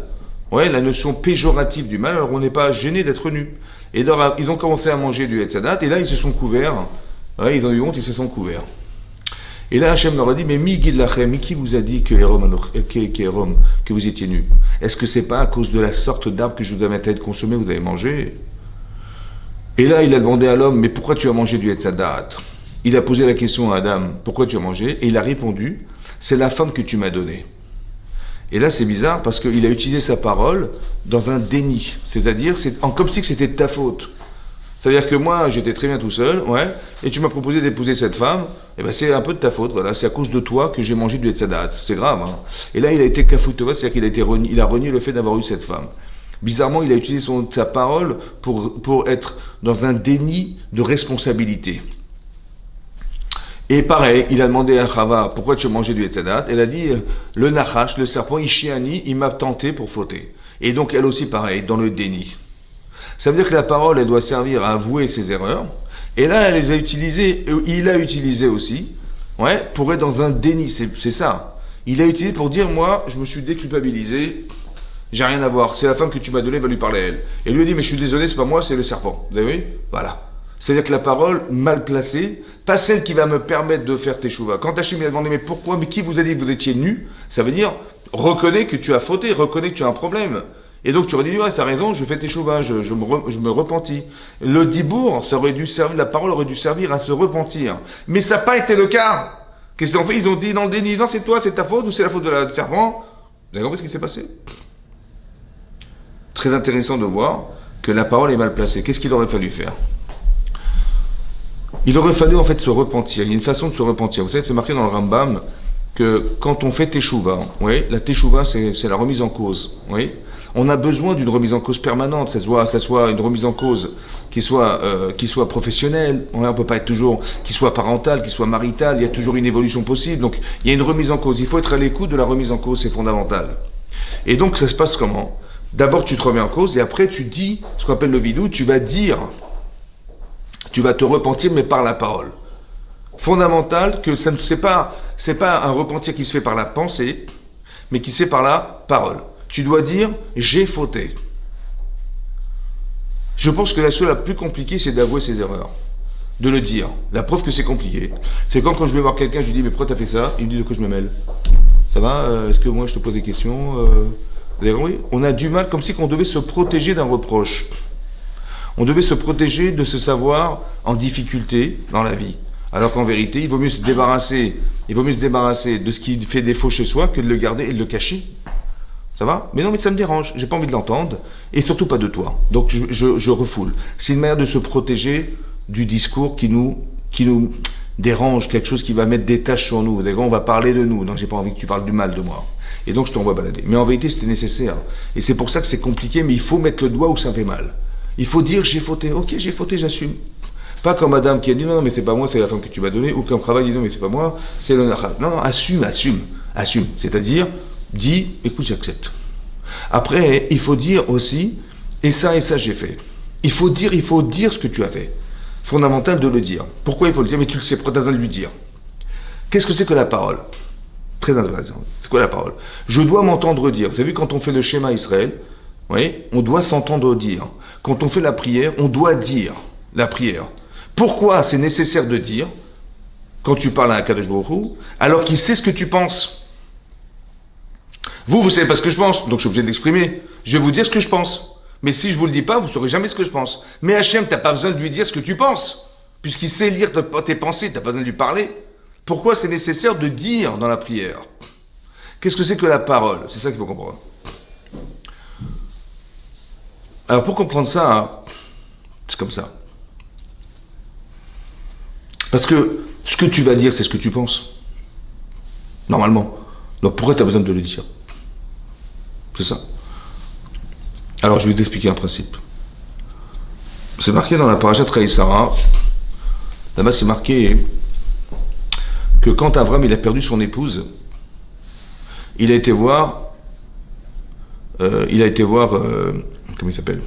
ouais, la notion péjorative du mal, alors on n'est pas gêné d'être nu. Et donc, ils ont commencé à manger du Hetzadat, et là, ils se sont couverts. Ouais, ils ont eu honte, ils se sont couverts. Et là, Hachem leur a dit, mais mi guidlachem, mais qui vous a dit que vous étiez nus? Est-ce que c'est pas à cause de la sorte d'arbre que je vous avais interdit de consommer, vous avez mangé? Et là, il a demandé à l'homme, mais pourquoi tu as mangé du Hetzadat? Il a posé la question à Adam, pourquoi tu as mangé? Et il a répondu, c'est la femme que tu m'as donnée. Et là, c'est bizarre parce qu'il a utilisé sa parole dans un déni. C'est-à-dire, comme si c'était de ta faute. C'est-à-dire que moi, j'étais très bien tout seul, ouais, et tu m'as proposé d'épouser cette femme, et ben c'est un peu de ta faute, voilà, c'est à cause de toi que j'ai mangé du Etzadat. C'est grave, hein. Et là, il a été kafoutova, c'est-à-dire qu'il a renié le fait d'avoir eu cette femme. Bizarrement, il a utilisé sa parole pour être dans un déni de responsabilité. Et pareil, il a demandé à Chava, pourquoi tu as mangé du Etzadat? Elle a dit, le Nachash, le serpent, Ishiani, il m'a tenté pour fauter. Et donc, elle aussi, pareil, dans le déni. Ça veut dire que la parole, elle doit servir à avouer ses erreurs. Et là, elle les a utilisées, il a utilisé aussi, ouais, pour être dans un déni, c'est ça. Il a utilisé pour dire, moi, je me suis déculpabilisé, j'ai rien à voir, c'est la femme que tu m'as donnée, va lui parler à elle. Et lui a dit, mais je suis désolé, c'est pas moi, c'est le serpent. Vous avez vu? Voilà. C'est-à-dire que la parole mal placée, pas celle qui va me permettre de faire tes chouvas. Quand Hachem m'a demandé, mais pourquoi, mais qui vous a dit que vous étiez nus? Ça veut dire, reconnais que tu as fauté, reconnais que tu as un problème. Et donc tu aurais dit, ouais, t'as raison, je fais tes chouvas, je me repentis. Le dibour, ça aurait dû servir, la parole aurait dû servir à se repentir. Mais ça n'a pas été le cas. Qu'est-ce qu'ils ont fait? Ils ont dit dans le déni, non, c'est toi, c'est ta faute, ou c'est la faute du serpent? Vous avez compris ce qui s'est passé? Très intéressant de voir que la parole est mal placée. Qu'est-ce qu'il aurait fallu faire? Il aurait fallu en fait se repentir. Il y a une façon de se repentir. Vous savez, c'est marqué dans le Rambam que quand on fait teshuva, oui, la teshuva c'est la remise en cause. Oui, on a besoin d'une remise en cause permanente. Ça soit une remise en cause qui soit professionnelle. On ne peut pas être toujours qui soit parentale, qui soit maritale. Il y a toujours une évolution possible. Donc il y a une remise en cause. Il faut être à l'écoute de la remise en cause. C'est fondamental. Et donc ça se passe comment? D'abord tu te remets en cause et après tu dis ce qu'on appelle le vidou. Tu vas dire. Tu vas te repentir, mais par la parole. Fondamental que ça ne c'est pas un repentir qui se fait par la pensée, mais qui se fait par la parole. Tu dois dire j'ai fauté. Je pense que la chose la plus compliquée, c'est d'avouer ses erreurs, de le dire. La preuve que c'est compliqué, c'est quand je vais voir quelqu'un, je lui dis mais pourquoi t'as fait ça? Il me dit de quoi je me mêle. Ça va? Est-ce que moi je te pose des questions? Vous avez compris? On a du mal, comme si on devait se protéger d'un reproche. On devait se protéger de se savoir en difficulté dans la vie. Alors qu'en vérité, il vaut mieux se débarrasser de ce qui fait défaut chez soi que de le garder et de le cacher. Ça va? Mais non, mais ça me dérange. J'ai pas envie de l'entendre. Et surtout pas de toi. Donc je refoule. C'est une manière de se protéger du discours qui nous dérange, quelque chose qui va mettre des taches sur nous. D'ailleurs, on va parler de nous. Donc j'ai pas envie que tu parles du mal de moi. Et donc je t'envoie balader. Mais en vérité, c'était nécessaire. Et c'est pour ça que c'est compliqué, mais il faut mettre le doigt où ça fait mal. Il faut dire j'ai fauté. Ok, j'ai fauté, j'assume. Pas comme madame qui a dit non, mais c'est pas moi, c'est la femme que tu m'as donnée. Ou comme travail dit non, mais c'est pas moi, c'est le nachal. Non, assume. C'est-à-dire, dis, écoute, j'accepte. Après, il faut dire aussi, et ça j'ai fait. Il faut dire ce que tu as fait. Fondamental de le dire. Pourquoi il faut le dire? Mais tu le sais, pourquoi tu as besoin de lui dire? Qu'est-ce que c'est que la parole? Très intéressant. C'est quoi la parole? Je dois m'entendre dire. Vous avez vu, quand on fait le schéma Israël, oui, on doit s'entendre dire. Quand on fait la prière, on doit dire la prière. Pourquoi c'est nécessaire de dire, quand tu parles à Akadosh Baruch Hu, alors qu'il sait ce que tu penses? Vous savez pas ce que je pense, donc je suis obligé de l'exprimer. Je vais vous dire ce que je pense. Mais si je vous le dis pas, vous saurez jamais ce que je pense. Mais Hachem, t'as pas besoin de lui dire ce que tu penses, puisqu'il sait lire tes pensées, t'as pas besoin de lui parler. Pourquoi c'est nécessaire de dire dans la prière? Qu'est-ce que c'est que la parole? C'est ça qu'il faut comprendre. Alors pour comprendre ça, c'est comme ça. Parce que ce que tu vas dire, c'est ce que tu penses. Normalement. Donc pourquoi tu as besoin de le dire? C'est ça. Alors je vais t'expliquer un principe. C'est marqué dans la parashat Raïsara. Là-bas c'est marqué que quand Avram il a perdu son épouse, il a été voir comment il s'appelle?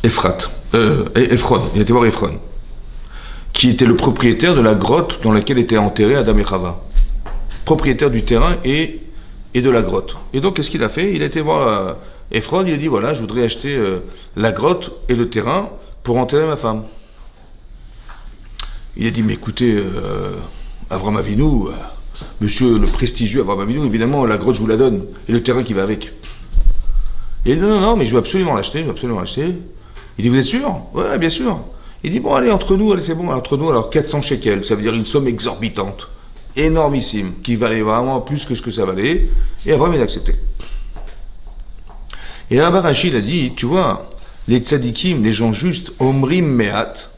Ephron. Il a été voir Ephron, qui était le propriétaire de la grotte dans laquelle étaient enterrés Adam et Chava. Propriétaire du terrain et de la grotte. Et donc, qu'est-ce qu'il a fait? Il a été voir Ephron, il a dit, voilà, je voudrais acheter la grotte et le terrain pour enterrer ma femme. Il a dit, mais écoutez, Avram Avinu, monsieur le prestigieux Avram Avinu, évidemment, la grotte, je vous la donne, et le terrain qui va avec. Il dit, non, mais je veux absolument l'acheter, Il dit, vous êtes sûr? Ouais, bien sûr. Il dit, bon, allez, entre nous, allez, c'est bon, entre nous, alors 400 shekels, ça veut dire une somme exorbitante. énormissime, qui valait vraiment plus que ce que ça valait, et Abraham il a accepté. Et Rabbi Rachid a dit, tu vois, les tzadikim, les gens justes, omrim mehat,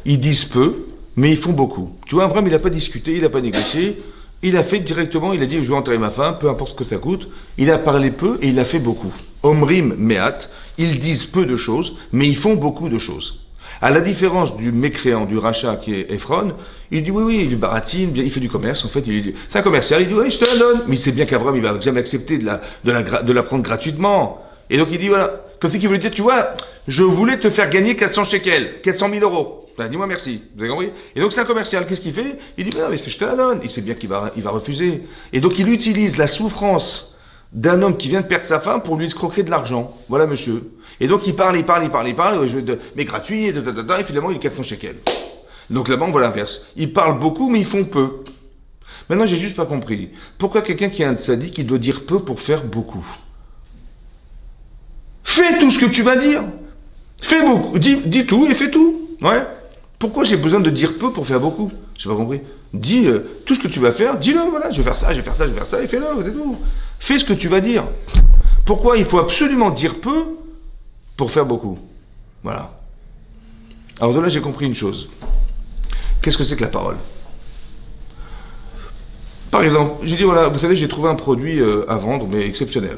ils disent peu, mais ils font beaucoup. Tu vois, Abraham il n'a pas discuté, il n'a pas négocié, il a fait directement, il a dit, je vais enterrer ma femme, peu importe ce que ça coûte, il a parlé peu et il a fait beaucoup. Omrim mehat, ils disent peu de choses, mais ils font beaucoup de choses. À la différence du mécréant, du rachat qui est Ephron, il dit oui, il baratine, il fait du commerce, en fait, c'est un commercial, il dit oui, je te la donne. Mais il sait bien qu'Abraham, il va jamais accepter de la prendre gratuitement. Et donc il dit voilà, comme si qu'il voulait dire, tu vois, je voulais te faire gagner 400 shekels, 400 000 euros. Ben, dis-moi merci, vous avez compris? Et donc c'est un commercial, qu'est-ce qu'il fait? Il dit, mais je te la donne. Il sait bien qu'il va refuser. Et donc il utilise la souffrance d'un homme qui vient de perdre sa femme pour lui escroquer de l'argent. Voilà, monsieur. Et donc il parle, mais gratuit, et finalement il est 400 shekels. Donc la banque voit l'inverse. Ils parlent beaucoup, mais ils font peu. Maintenant, j'ai juste pas compris. Pourquoi quelqu'un qui a un tzaddik, il doit dire peu pour faire beaucoup? Fais tout ce que tu vas dire. Fais beaucoup. Dis tout et fais tout. Ouais. Pourquoi j'ai besoin de dire peu pour faire beaucoup? J'ai pas compris. Dis tout ce que tu vas faire, dis-le, voilà, je vais faire ça, et fais-le, c'est tout. Fais ce que tu vas dire. Pourquoi il faut absolument dire peu pour faire beaucoup? Voilà. Alors de là, j'ai compris une chose. Qu'est-ce que c'est que la parole? Par exemple, j'ai dit, voilà, vous savez, j'ai trouvé un produit à vendre, mais exceptionnel.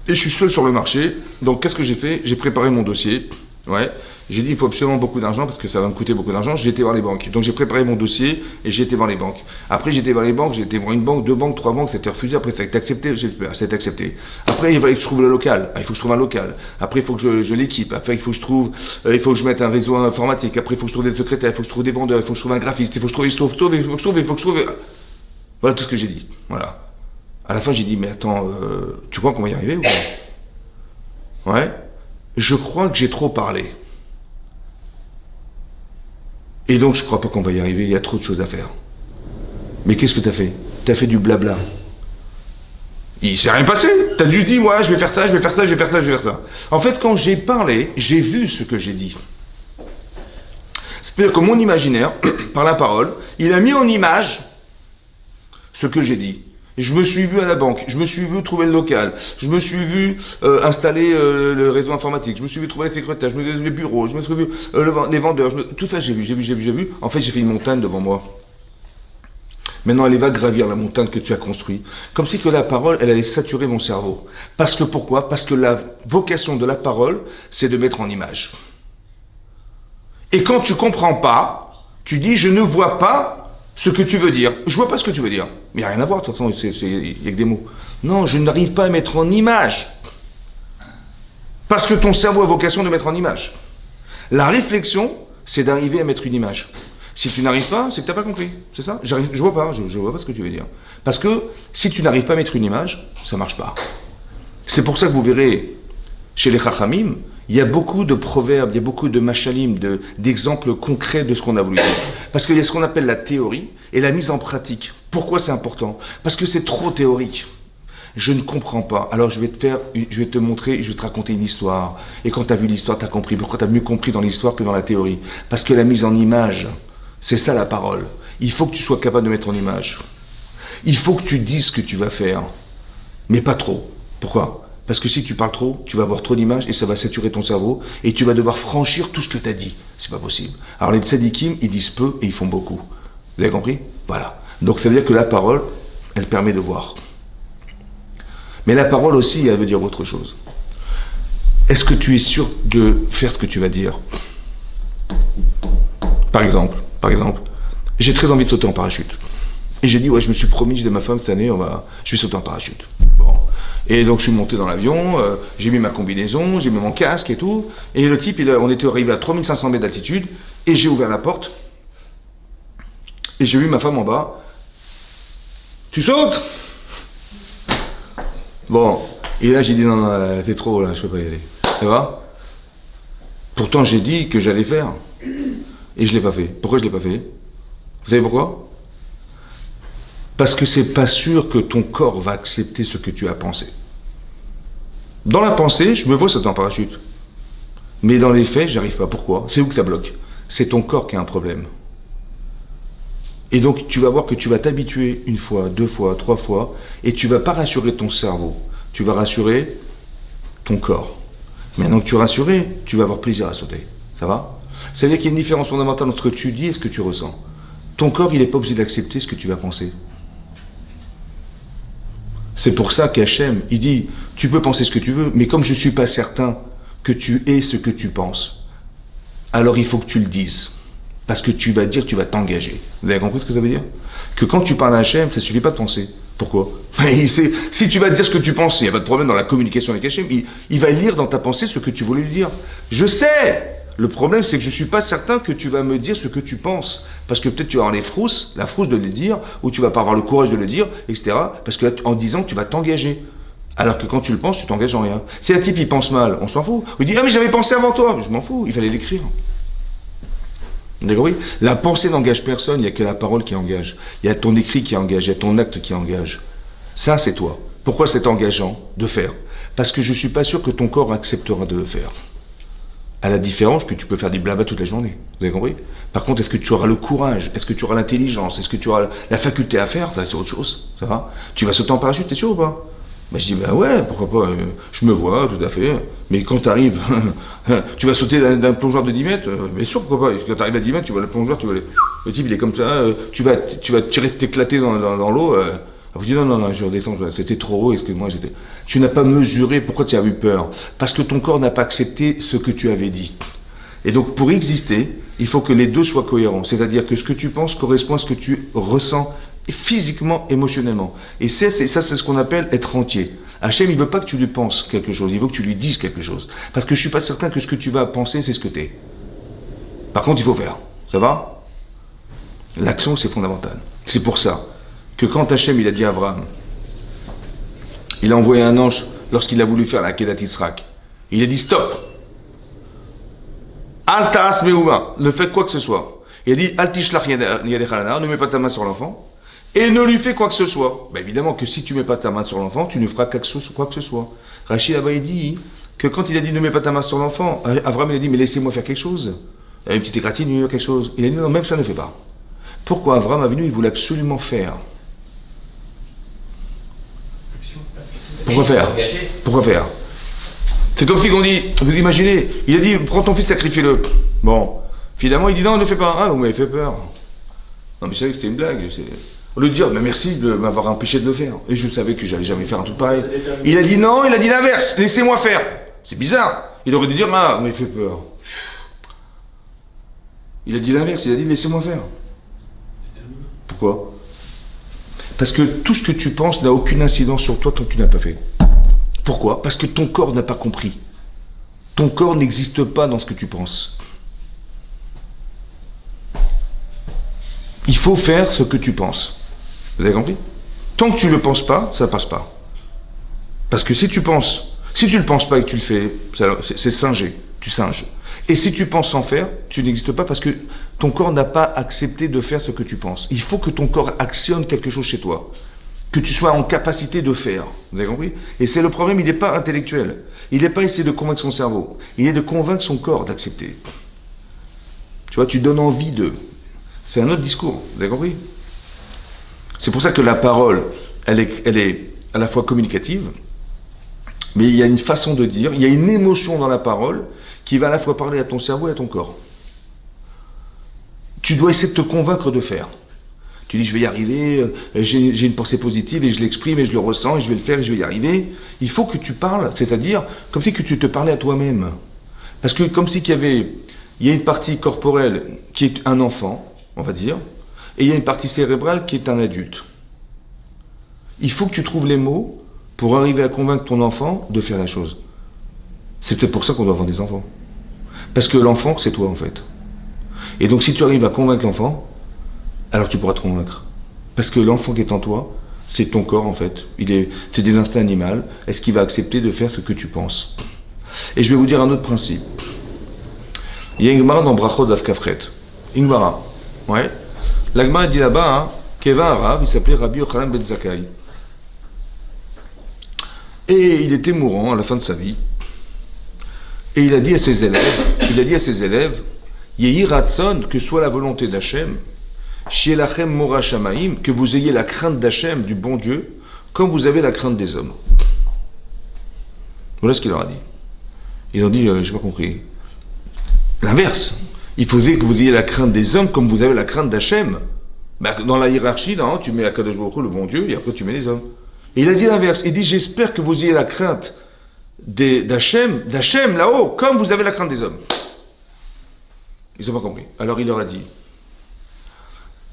Et je suis seul sur le marché, donc qu'est-ce que j'ai fait? J'ai préparé mon dossier, ouais. J'ai dit, il faut absolument beaucoup d'argent, parce que ça va me coûter beaucoup d'argent. J'ai été voir les banques. Donc j'ai préparé mon dossier, et j'ai été voir les banques. Après, j'ai été voir les banques, j'ai été voir une banque, 2 banques, 3 banques, ça a été refusé. Après, ça a été accepté, ça a été accepté. Après, il fallait que je trouve le local. Il faut que je trouve un local. Après, il faut que je l'équipe. Après, il faut que je mette un réseau informatique. Après, il faut que je trouve des secrétaires, il faut que je trouve des vendeurs, il faut que je trouve un graphiste, il faut que je trouve. Voilà tout ce que j'ai dit. Voilà. À la fin, j'ai dit, mais attends, tu crois qu'on va y arriver ou pas? Ouais. Je crois que j'ai trop parlé. Et donc, je crois pas qu'on va y arriver, il y a trop de choses à faire. Mais qu'est-ce que t'as fait? T'as fait du blabla. Il s'est rien passé. T'as juste dit, moi, je vais faire ça. En fait, quand j'ai parlé, j'ai vu ce que j'ai dit. C'est-à-dire que mon imaginaire, par la parole, il a mis en image ce que j'ai dit. Je me suis vu à la banque, je me suis vu trouver le local, je me suis vu installer le réseau informatique, je me suis vu trouver les secrétaires, je me suis vu les bureaux, je me suis vu les vendeurs, tout ça j'ai vu. En fait, j'ai fait une montagne devant moi. Maintenant, elle va gravir la montagne que tu as construite. Comme si que la parole, elle allait saturer mon cerveau. Parce que pourquoi? Parce que la vocation de la parole, c'est de mettre en image. Et quand tu comprends pas, tu dis, je ne vois pas ce que tu veux dire. Je vois pas ce que tu veux dire. Mais il n'y a rien à voir, de toute façon, il n'y a que des mots. Non, je n'arrive pas à mettre en image. Parce que ton cerveau a vocation de mettre en image. La réflexion, c'est d'arriver à mettre une image. Si tu n'arrives pas, c'est que tu n'as pas compris. C'est ça? Je vois pas ce que tu veux dire. Parce que si tu n'arrives pas à mettre une image, ça ne marche pas. C'est pour ça que vous verrez, chez les Chachamim, il y a beaucoup de proverbes, il y a beaucoup de machalim, d'exemples concrets de ce qu'on a voulu dire. Parce qu'il y a ce qu'on appelle la théorie et la mise en pratique. Pourquoi c'est important? Parce que c'est trop théorique. Je ne comprends pas. Alors je vais te montrer, je vais te raconter une histoire. Et quand tu as vu l'histoire, tu as compris. Pourquoi tu as mieux compris dans l'histoire que dans la théorie? Parce que la mise en image, c'est ça la parole. Il faut que tu sois capable de mettre en image. Il faut que tu dises ce que tu vas faire. Mais pas trop. Pourquoi? Parce que si tu parles trop, tu vas avoir trop d'images et ça va saturer ton cerveau et tu vas devoir franchir tout ce que tu as dit. C'est pas possible. Alors les tzadikim, ils disent peu et ils font beaucoup. Vous avez compris? Voilà. Donc ça veut dire que la parole, elle permet de voir. Mais la parole aussi, elle veut dire autre chose. Est-ce que tu es sûr de faire ce que tu vas dire? Par exemple, j'ai très envie de sauter en parachute. Et j'ai dit, ouais, je me suis promis, j'ai dit à ma femme, cette année, je vais sauter en parachute. Bon. Et donc je suis monté dans l'avion, j'ai mis ma combinaison, j'ai mis mon casque et tout. Et le type, on était arrivé à 3500 mètres d'altitude, et j'ai ouvert la porte, et j'ai vu ma femme en bas. Tu sautes? Bon. Et là j'ai dit, non, c'est trop, là, je peux pas y aller. Ça va? Pourtant j'ai dit que j'allais faire. Et je l'ai pas fait. Pourquoi je l'ai pas fait? Vous savez pourquoi? Parce que c'est pas sûr que ton corps va accepter ce que tu as pensé. Dans la pensée, je me vois sauter en parachute. Mais dans les faits, j'arrive pas. Pourquoi? C'est où que ça bloque? C'est ton corps qui a un problème. Et donc, tu vas voir que tu vas t'habituer une fois, 2 fois, 3 fois, et tu vas pas rassurer ton cerveau. Tu vas rassurer ton corps. Maintenant que tu es rassuré, tu vas avoir plaisir à sauter. Ça va? Ça veut dire qu'il y a une différence fondamentale entre ce que tu dis et ce que tu ressens. Ton corps, il n'est pas obligé d'accepter ce que tu vas penser. C'est pour ça qu'Hachem, il dit, tu peux penser ce que tu veux, mais comme je ne suis pas certain que tu es ce que tu penses, alors il faut que tu le dises. Parce que tu vas dire, tu vas t'engager. Vous avez compris ce que ça veut dire? Que quand tu parles à Hachem, ça ne suffit pas de penser. Pourquoi? Si tu vas dire ce que tu penses, il n'y a pas de problème dans la communication avec Hachem, il va lire dans ta pensée ce que tu voulais lui dire. Je sais! Le problème, c'est que je ne suis pas certain que tu vas me dire ce que tu penses. Parce que peut-être tu vas avoir la frousse de le dire, ou tu ne vas pas avoir le courage de le dire, etc. Parce qu'en disant, tu vas t'engager. Alors que quand tu le penses, tu t'engages en rien. Si un type, il pense mal, on s'en fout. Il dit, ah mais j'avais pensé avant toi. Je m'en fous, il fallait l'écrire. D'accord, oui. La pensée n'engage personne, il n'y a que la parole qui engage. Il y a ton écrit qui engage, il y a ton acte qui engage. Ça, c'est toi. Pourquoi c'est engageant de faire? Parce que je ne suis pas sûr que ton corps acceptera de le faire. À la différence que tu peux faire des blabla toute la journée. Vous avez compris? Par contre, est-ce que tu auras le courage? Est-ce que tu auras l'intelligence? Est-ce que tu auras la faculté à faire? Ça, c'est autre chose. Ça va? Tu vas sauter en parachute, t'es sûr ou pas? Ben, je dis, ben ouais, pourquoi pas, je me vois, tout à fait. Mais quand tu arrives, tu vas sauter d'un plongeoir de 10 mètres, bien sûr, pourquoi pas. Quand tu arrives à 10 mètres, tu vois le plongeoir, le type, il est comme ça, tu vas t'éclater dans l'eau. Après, tu dis, non, je redescends, c'était trop haut, excuse-moi, tu n'as pas mesuré, pourquoi tu as eu peur? Parce que ton corps n'a pas accepté ce que tu avais dit. Et donc, pour exister, il faut que les deux soient cohérents. C'est-à-dire que ce que tu penses correspond à ce que tu ressens physiquement, émotionnellement. Et ça, c'est ce qu'on appelle être entier. Hachem, il veut pas que tu lui penses quelque chose, il veut que tu lui dises quelque chose. Parce que je suis pas certain que ce que tu vas penser, c'est ce que tu es. Par contre, il faut faire. Ça va? L'action, c'est fondamental. C'est pour ça que quand Hachem, il a dit à Abraham, il a envoyé un ange lorsqu'il a voulu faire la Kedat Yisrak. Il a dit stop. Al ta'as me'uma, ne faites quoi que ce soit. Il a dit al tishlach yadecha lana, ne mets pas ta main sur l'enfant. Et ne lui fais quoi que ce soit. Ben évidemment que si tu ne mets pas ta main sur l'enfant, tu ne feras quoi que ce soit. Rachid là-bas, il dit que quand il a dit ne mets pas ta main sur l'enfant, Abraham il a dit mais laissez-moi faire quelque chose. Une petite égratignure, quelque chose. Il a dit non, même ça ne fait pas. Pourquoi Abraham a venu, il voulait absolument faire. Pourquoi faire? Pourquoi faire? C'est comme si on dit, vous imaginez, il a dit prends ton fils, sacrifie-le. Bon, finalement il dit non, ne fais pas. Ah, vous m'avez fait peur. Non mais je savais que c'était une blague. Au lieu de dire, mais merci de m'avoir empêché de le faire. Et je savais que j'allais jamais faire un truc pareil. Il a dit non, il a dit l'inverse, laissez-moi faire. C'est bizarre. Il aurait dû dire, ah, vous m'avez fait peur. Il a dit l'inverse, il a dit laissez-moi faire. Pourquoi? Parce que tout ce que tu penses n'a aucune incidence sur toi tant que tu n'as pas fait. Pourquoi? Parce que ton corps n'a pas compris. Ton corps n'existe pas dans ce que tu penses. Il faut faire ce que tu penses. Vous avez compris? Tant que tu ne le penses pas, ça ne passe pas. Parce que si tu le penses pas et que tu le fais, c'est singer, tu singes. Et si tu penses sans faire, tu n'existes pas parce que ton corps n'a pas accepté de faire ce que tu penses. Il faut que ton corps actionne quelque chose chez toi. Que tu sois en capacité de faire. Vous avez compris? Et c'est le problème, il n'est pas intellectuel. Il n'est pas essayer de convaincre son cerveau. Il est de convaincre son corps d'accepter. Tu vois, tu donnes envie de... C'est un autre discours, vous avez compris? C'est pour ça que la parole, elle est à la fois communicative, mais il y a une façon de dire, il y a une émotion dans la parole qui va à la fois parler à ton cerveau et à ton corps. Tu dois essayer de te convaincre de faire. Tu dis, je vais y arriver, j'ai une pensée positive et je l'exprime et je le ressens et je vais le faire et je vais y arriver. Il faut que tu parles, c'est-à-dire comme si que tu te parlais à toi-même. Parce que comme si il y a une partie corporelle qui est un enfant, on va dire, et il y a une partie cérébrale qui est un adulte. Il faut que tu trouves les mots pour arriver à convaincre ton enfant de faire la chose. C'est peut-être pour ça qu'on doit avoir des enfants. Parce que l'enfant, c'est toi en fait. Et donc si tu arrives à convaincre l'enfant, alors tu pourras te convaincre. Parce que l'enfant qui est en toi, c'est ton corps en fait. C'est des instincts animaux. Est-ce qu'il va accepter de faire ce que tu penses? Et je vais vous dire un autre principe. Il y a une Gemara dans Brachot d'Af Kafret. Une Gemara. Ouais. La Gemara dit là-bas, Keva Arav, il s'appelait Rabbi Yochanan ben Zakkai. Et il était mourant à la fin de sa vie. Et il a dit à ses élèves, Yehi Ratson, que soit la volonté d'Hachem, Shielachem Mora Shamaim, que vous ayez la crainte d'Hachem, du bon Dieu, comme vous avez la crainte des hommes. Voilà ce qu'il leur a dit. Ils ont dit, j'ai pas compris. L'inverse. Il faudrait que vous ayez la crainte des hommes comme vous avez la crainte d'Hachem. Ben, dans la hiérarchie, non, tu mets Akadosh Baruch Hu, le bon Dieu, et après tu mets les hommes. Et il a dit l'inverse. Il dit, j'espère que vous ayez la crainte d'Hachem là-haut, comme vous avez la crainte des hommes. Ils n'ont pas compris. Alors il leur a dit,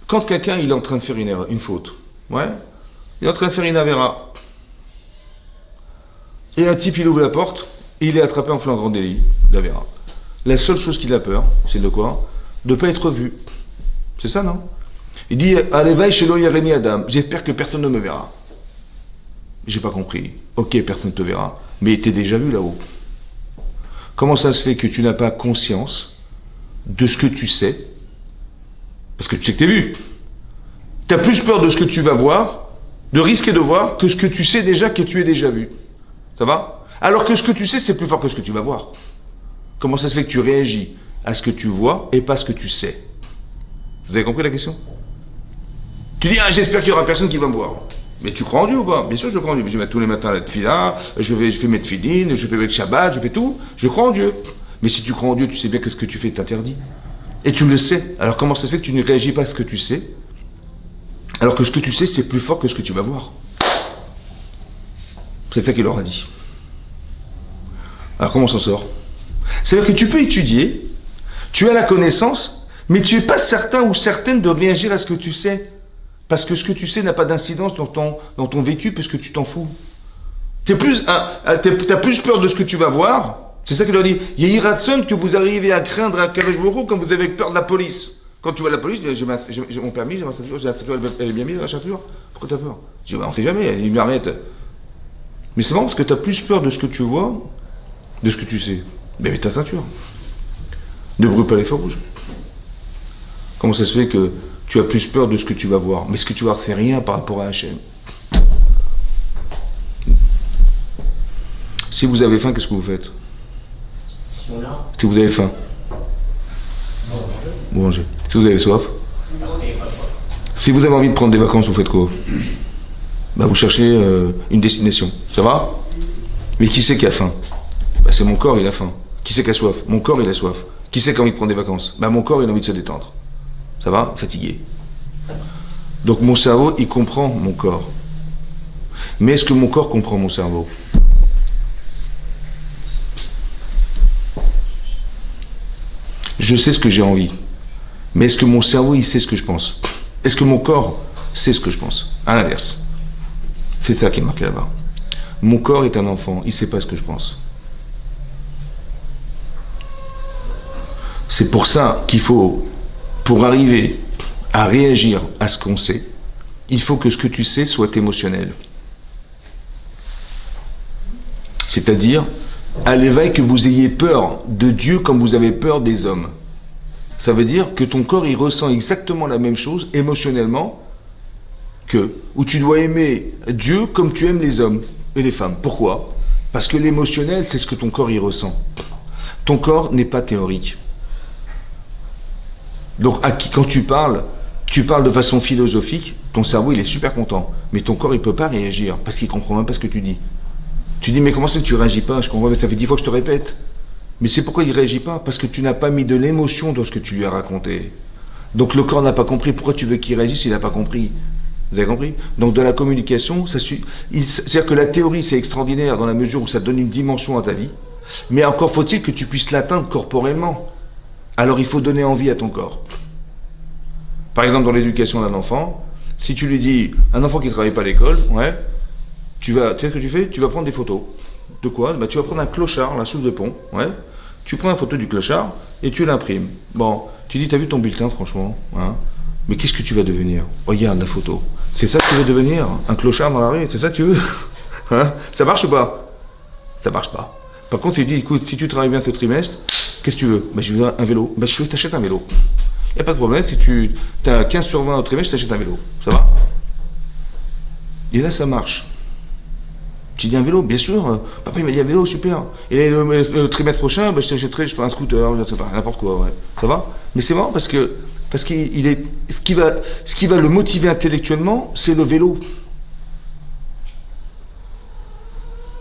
quand quelqu'un il est en train de faire une faute, ouais, il est en train de faire une avéra, et un type il ouvre la porte, et il est attrapé en flagrant délit d'avéra. La seule chose qu'il a peur, c'est de quoi? De ne pas être vu. C'est ça, non? Il dit, Alevaï shelo yareni adam, j'espère que personne ne me verra. J'ai pas compris. Ok, personne ne te verra, mais t'es déjà vu là-haut. Comment ça se fait que tu n'as pas conscience de ce que tu sais? Parce que tu sais que t'es vu. T'as plus peur de ce que tu vas voir, de risquer de voir, que ce que tu sais déjà que tu es déjà vu. Ça va? Alors que ce que tu sais, c'est plus fort que ce que tu vas voir. Comment ça se fait que tu réagis à ce que tu vois et pas à ce que tu sais? Vous avez compris la question? Tu dis, j'espère qu'il n'y aura personne qui va me voir. Mais tu crois en Dieu ou pas? Bien sûr, je crois en Dieu. Je vais mettre tous les matins la tefila, je fais mes tefilines, je fais avec Shabbat, je fais tout. Je crois en Dieu. Mais si tu crois en Dieu, tu sais bien que ce que tu fais est interdit. Et tu le sais. Alors comment ça se fait que tu ne réagis pas à ce que tu sais? Alors que ce que tu sais, c'est plus fort que ce que tu vas voir. C'est ça qu'il leur a dit. Alors comment on s'en sort? C'est-à-dire que tu peux étudier, tu as la connaissance, mais tu n'es pas certain ou certaine de réagir à ce que tu sais. Parce que ce que tu sais n'a pas d'incidence dans ton vécu, puisque tu t'en fous. T'as plus peur de ce que tu vas voir. C'est ça qu'il leur dit. Il y a Iratson que vous arrivez à craindre à Kadosh Baruch Hu quand vous avez peur de la police. Quand tu vois la police, j'ai mon permis, j'ai ma ceinture, elle est bien mise dans la ceinture. Pourquoi t'as peur? Je dis, on sait jamais, il m'arrête. Mais c'est marrant parce que tu as plus peur de ce que tu vois, de ce que tu sais. Mais mets ta ceinture. Ne brûle pas les feux rouges. Comment ça se fait que tu as plus peur de ce que tu vas voir? Mais ce que tu vas voir, c'est rien par rapport à Hachem. Si vous avez faim, qu'est-ce que vous faites? Si vous avez faim, vous mangez. Si vous avez soif, si vous avez envie de prendre des vacances, vous faites quoi? Bah, vous cherchez une destination. Ça va? Mais qui c'est qui a faim? Bah, c'est mon corps, il a faim. Qui c'est qui a soif? Mon corps, il a soif. Qui c'est qui a envie de prendre des vacances? Bah, mon corps, il a envie de se détendre. Ça va? Fatigué. Donc mon cerveau, il comprend mon corps. Mais est-ce que mon corps comprend mon cerveau? Je sais ce que j'ai envie. Mais est-ce que mon cerveau, il sait ce que je pense? Est-ce que mon corps sait ce que je pense? À l'inverse. C'est ça qui est marqué là-bas. Mon corps est un enfant, il ne sait pas ce que je pense. C'est pour ça qu'il faut, pour arriver à réagir à ce qu'on sait, il faut que ce que tu sais soit émotionnel. C'est-à-dire, à l'éveil, que vous ayez peur de Dieu comme vous avez peur des hommes. Ça veut dire que ton corps, il ressent exactement la même chose émotionnellement où tu dois aimer Dieu comme tu aimes les hommes et les femmes. Pourquoi? Parce que l'émotionnel, c'est ce que ton corps, il ressent. Ton corps n'est pas théorique. Donc, quand tu parles de façon philosophique, ton cerveau, il est super content. Mais ton corps, il ne peut pas réagir parce qu'il ne comprend même pas ce que tu dis. Tu dis, mais comment ça que tu ne réagis pas? Je comprends, mais ça fait 10 fois que je te répète. Mais c'est pourquoi il ne réagit pas? Parce que tu n'as pas mis de l'émotion dans ce que tu lui as raconté. Donc le corps n'a pas compris. Pourquoi tu veux qu'il réagisse s'il n'a pas compris? Vous avez compris? Donc dans la communication, c'est-à-dire que la théorie, c'est extraordinaire dans la mesure où ça donne une dimension à ta vie. Mais encore faut-il que tu puisses l'atteindre corporellement. Alors il faut donner envie à ton corps. Par exemple, dans l'éducation d'un enfant, si tu lui dis, un enfant qui ne travaille pas à l'école, ouais, tu sais ce que tu fais? Tu vas prendre des photos. De quoi? Bah, tu vas prendre un clochard, la source de pont, ouais. Tu prends une photo du clochard et tu l'imprimes. Bon, tu dis, t'as vu ton bulletin, franchement, hein? Mais qu'est-ce que tu vas devenir? Regarde la photo. C'est ça que tu veux devenir? Un clochard dans la rue? C'est ça que tu veux? Hein? Ça marche ou pas? Ça marche pas. Par contre, il dit, écoute, si tu travailles bien ce trimestre, qu'est-ce que tu veux? Bah, je veux un vélo. Bah, je veux que tu achètes un vélo. Il n'y a pas de problème, si tu as 15 sur 20 au trimestre, tu achètes un vélo. Ça va? Et là, ça marche. Tu dis un vélo, bien sûr. Papa, il m'a dit un vélo, super. Et le trimestre prochain, bah, je t'achèterai, je prends un scooter, je sais pas, n'importe quoi, ouais. Ça va? Mais c'est marrant parce que Parce qu'il est, ce qui va le motiver intellectuellement, c'est le vélo.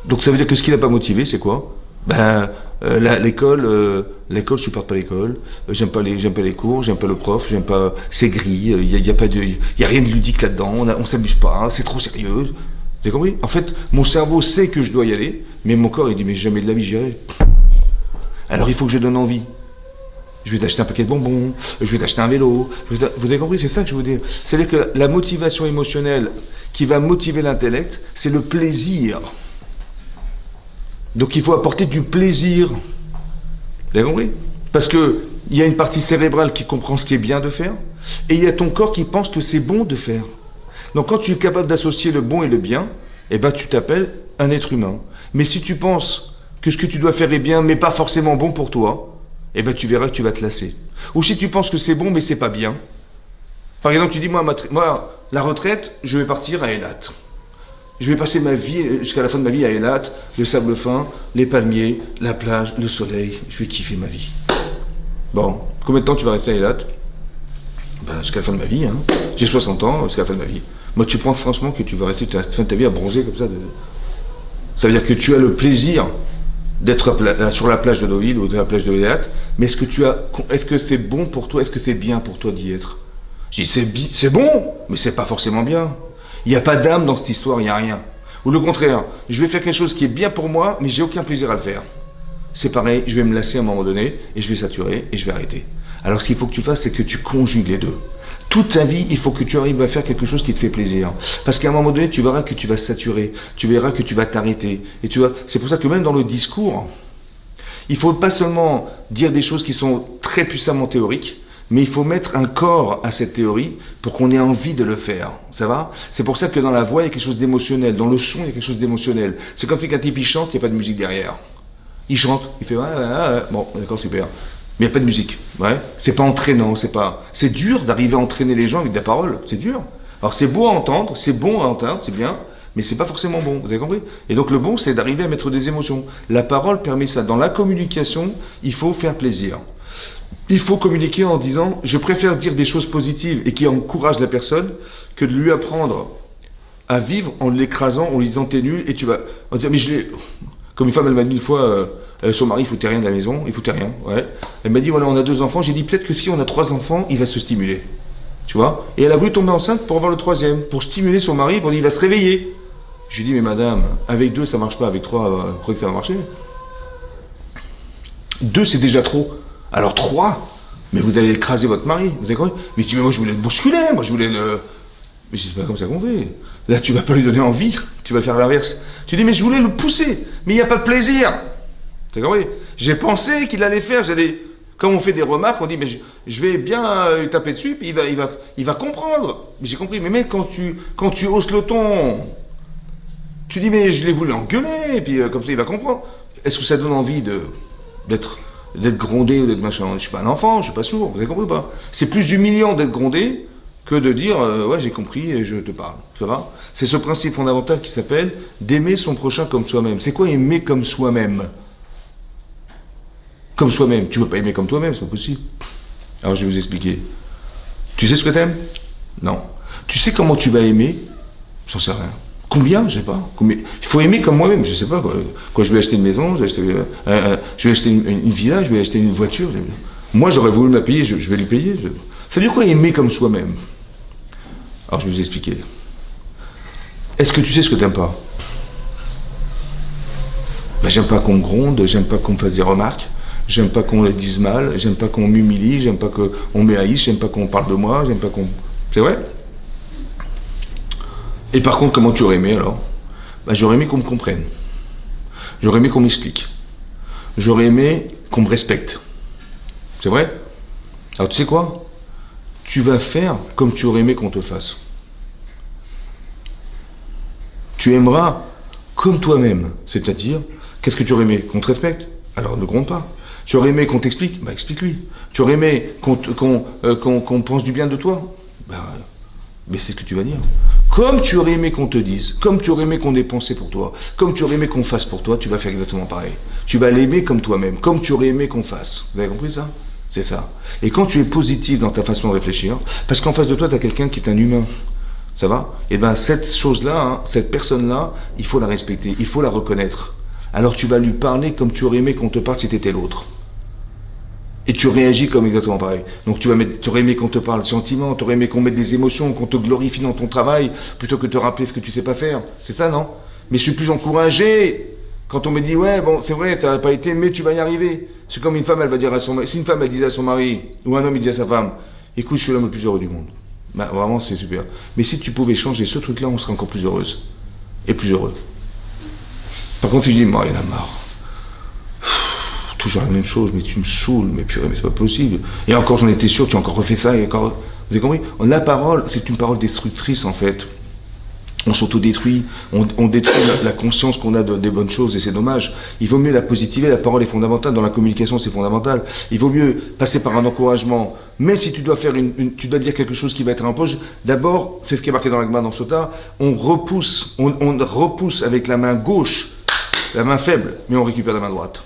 Donc ça veut dire que ce qui n'a pas motivé, c'est quoi? L'école, je supporte pas l'école, j'aime pas les cours, j'aime pas le prof, j'aime pas, c'est gris, il y a rien de ludique là-dedans, on s'amuse pas, c'est trop sérieux. Vous avez compris? En fait, mon cerveau sait que je dois y aller, mais mon corps il dit mais jamais de la vie j'irai. Alors il faut que je donne envie. Je vais t'acheter un paquet de bonbons, je vais t'acheter un vélo. Vous avez compris? C'est ça que je veux dire. C'est-à-dire que la motivation émotionnelle qui va motiver l'intellect, c'est le plaisir. Donc il faut apporter du plaisir. Vous avez compris? Parce qu'il y a une partie cérébrale qui comprend ce qui est bien de faire, et il y a ton corps qui pense que c'est bon de faire. Donc quand tu es capable d'associer le bon et le bien, eh ben tu t'appelles un être humain. Mais si tu penses que ce que tu dois faire est bien, mais pas forcément bon pour toi, eh ben tu verras que tu vas te lasser. Ou si tu penses que c'est bon, mais c'est pas bien. Par exemple, tu dis, moi, la retraite, je vais partir à Eilat. Je vais passer ma vie, jusqu'à la fin de ma vie à Eilat, le sable fin, les palmiers, la plage, le soleil. Je vais kiffer ma vie. Bon, combien de temps tu vas rester à Eilat? Jusqu'à la fin de ma vie. Hein. J'ai 60 ans, jusqu'à la fin de ma vie. Moi, tu penses franchement que tu vas rester à la fin de ta vie à bronzer comme ça? Ça veut dire que tu as le plaisir d'être sur la plage de Deauville ou de la plage de Eilat, mais est-ce que c'est bon pour toi? Est-ce que c'est bien pour toi d'y être? Je dis, c'est bon, mais c'est pas forcément bien. Il n'y a pas d'âme dans cette histoire, il n'y a rien. Ou le contraire, je vais faire quelque chose qui est bien pour moi, mais j'ai aucun plaisir à le faire. C'est pareil, je vais me lasser à un moment donné, et je vais saturer, et je vais arrêter. Alors ce qu'il faut que tu fasses, c'est que tu conjugues les deux. Toute ta vie, il faut que tu arrives à faire quelque chose qui te fait plaisir. Parce qu'à un moment donné, tu verras que tu vas saturer, tu verras que tu vas t'arrêter. Et c'est pour ça que même dans le discours, il ne faut pas seulement dire des choses qui sont très puissamment théoriques, mais il faut mettre un corps à cette théorie pour qu'on ait envie de le faire. Ça va? C'est pour ça que dans la voix, il y a quelque chose d'émotionnel. Dans le son, il y a quelque chose d'émotionnel. C'est comme si qu'un type, il chante, il n'y a pas de musique derrière. Il chante, il fait ouais. Bon, d'accord, super. Mais il n'y a pas de musique. Ouais. C'est pas entraînant, c'est dur d'arriver à entraîner les gens avec des paroles. C'est dur. Alors c'est beau à entendre, c'est bon à entendre, c'est bien, mais c'est pas forcément bon. Vous avez compris? Et donc le bon, c'est d'arriver à mettre des émotions. La parole permet ça. Dans la communication, il faut faire plaisir. Il faut communiquer en disant je préfère dire des choses positives et qui encouragent la personne que de lui apprendre à vivre en l'écrasant, en lui disant t'es nul et tu vas. Mais comme une femme, elle m'a dit une fois, son mari, il foutait rien de la maison, il foutait rien. Ouais. Elle m'a dit voilà, on a 2 enfants. J'ai dit peut-être que si on a 3 enfants, il va se stimuler. Tu vois? Et elle a voulu tomber enceinte pour avoir le 3e, pour stimuler son mari, pour dire il va se réveiller. Je lui ai dit mais madame, avec 2 ça marche pas, avec 3, vous croyez que ça va marcher? 2 c'est déjà trop. Alors 3, mais vous allez écraser votre mari, vous avez compris? Mais tu dis, mais moi je voulais le bousculer, moi je voulais le... Mais c'est pas comme ça qu'on fait. Là tu vas pas lui donner envie, tu vas faire l'inverse. Tu dis, mais je voulais le pousser, mais il n'y a pas de plaisir. Tu as compris? J'ai pensé qu'il allait faire, quand on fait des remarques, on dit, mais je vais bien lui taper dessus, puis il va comprendre. Mais j'ai compris, mais même quand tu hausses le ton, tu dis, mais je l'ai voulu engueuler, et puis comme ça il va comprendre. Est-ce que ça donne envie d'être grondé ou d'être machin? Je suis pas un enfant, je suis pas sourd, vous avez compris ou pas? C'est plus humiliant d'être grondé que de dire ouais j'ai compris et je te parle, ça va? C'est ce principe fondamental qui s'appelle d'aimer son prochain comme soi-même. C'est quoi aimer comme soi-même? Comme soi-même, tu veux pas aimer comme toi-même, c'est pas possible. Alors je vais vous expliquer. Tu sais ce que t'aimes? Non. Tu sais comment tu vas aimer? J'en sais rien. Combien? Je sais pas. Combien? Il faut aimer comme moi-même, je sais pas quoi. Quand je vais acheter une maison, je vais acheter une villa, je vais acheter une voiture. Moi, j'aurais voulu me la payer, je vais lui payer. Ça veut dire quoi aimer comme soi-même? Alors, je vais vous expliquer. Est-ce que tu sais ce que t'aimes pas? J'aime pas qu'on me gronde, j'aime pas qu'on me fasse des remarques, j'aime pas qu'on le dise mal, j'aime pas qu'on m'humilie, j'aime pas qu'on me haïsse, j'aime pas qu'on parle de moi, j'aime pas qu'on... C'est vrai? Et par contre, comment tu aurais aimé alors? J'aurais aimé qu'on me comprenne. J'aurais aimé qu'on m'explique. J'aurais aimé qu'on me respecte. C'est vrai? Alors tu sais quoi? Tu vas faire comme tu aurais aimé qu'on te fasse. Tu aimeras comme toi-même. C'est-à-dire, qu'est-ce que tu aurais aimé? Qu'on te respecte? Alors ne gronde pas. Tu aurais aimé qu'on t'explique? Explique-lui. Tu aurais aimé qu'on pense du bien de toi? Mais c'est ce que tu vas dire. Comme tu aurais aimé qu'on te dise, comme tu aurais aimé qu'on ait pensé pour toi, comme tu aurais aimé qu'on fasse pour toi, tu vas faire exactement pareil. Tu vas l'aimer comme toi-même, comme tu aurais aimé qu'on fasse. Vous avez compris ça? C'est ça. Et quand tu es positif dans ta façon de réfléchir, parce qu'en face de toi, tu as quelqu'un qui est un humain, ça va? Et bien cette chose-là, hein, cette personne-là, il faut la respecter, il faut la reconnaître. Alors tu vas lui parler comme tu aurais aimé qu'on te parle si tu étais l'autre. Et tu réagis comme exactement pareil. Donc tu aurais aimé qu'on te parle gentiment, tu aurais aimé qu'on mette des émotions, qu'on te glorifie dans ton travail, plutôt que de te rappeler ce que tu sais pas faire. C'est ça, non? Mais je suis plus encouragé quand on me dit, ouais, bon, c'est vrai, ça n'a pas été, mais tu vas y arriver. C'est comme une femme, elle va dire à son mari, si une femme, elle disait à son mari, ou un homme, il dit à sa femme, écoute, je suis l'homme le plus heureux du monde. Ben, vraiment, c'est super. Mais si tu pouvais changer ce truc-là, on serait encore plus heureuse. Et plus heureux. Par contre, si je dis, moi, il y en a marre. Toujours la même chose, mais tu me saoules, mais purée, mais c'est pas possible. Et encore, j'en étais sûr, tu as encore refait ça, et encore. Vous avez compris? La parole, c'est une parole destructrice, en fait. On s'autodétruit, on détruit la conscience qu'on a des bonnes choses, et c'est dommage. Il vaut mieux la positiver, la parole est fondamentale, dans la communication c'est fondamental. Il vaut mieux passer par un encouragement, même si tu dois faire tu dois dire quelque chose qui va être un poche. D'abord, c'est ce qui est marqué dans la Gemara dans Sota, on repousse avec la main gauche, la main faible, mais on récupère la main droite.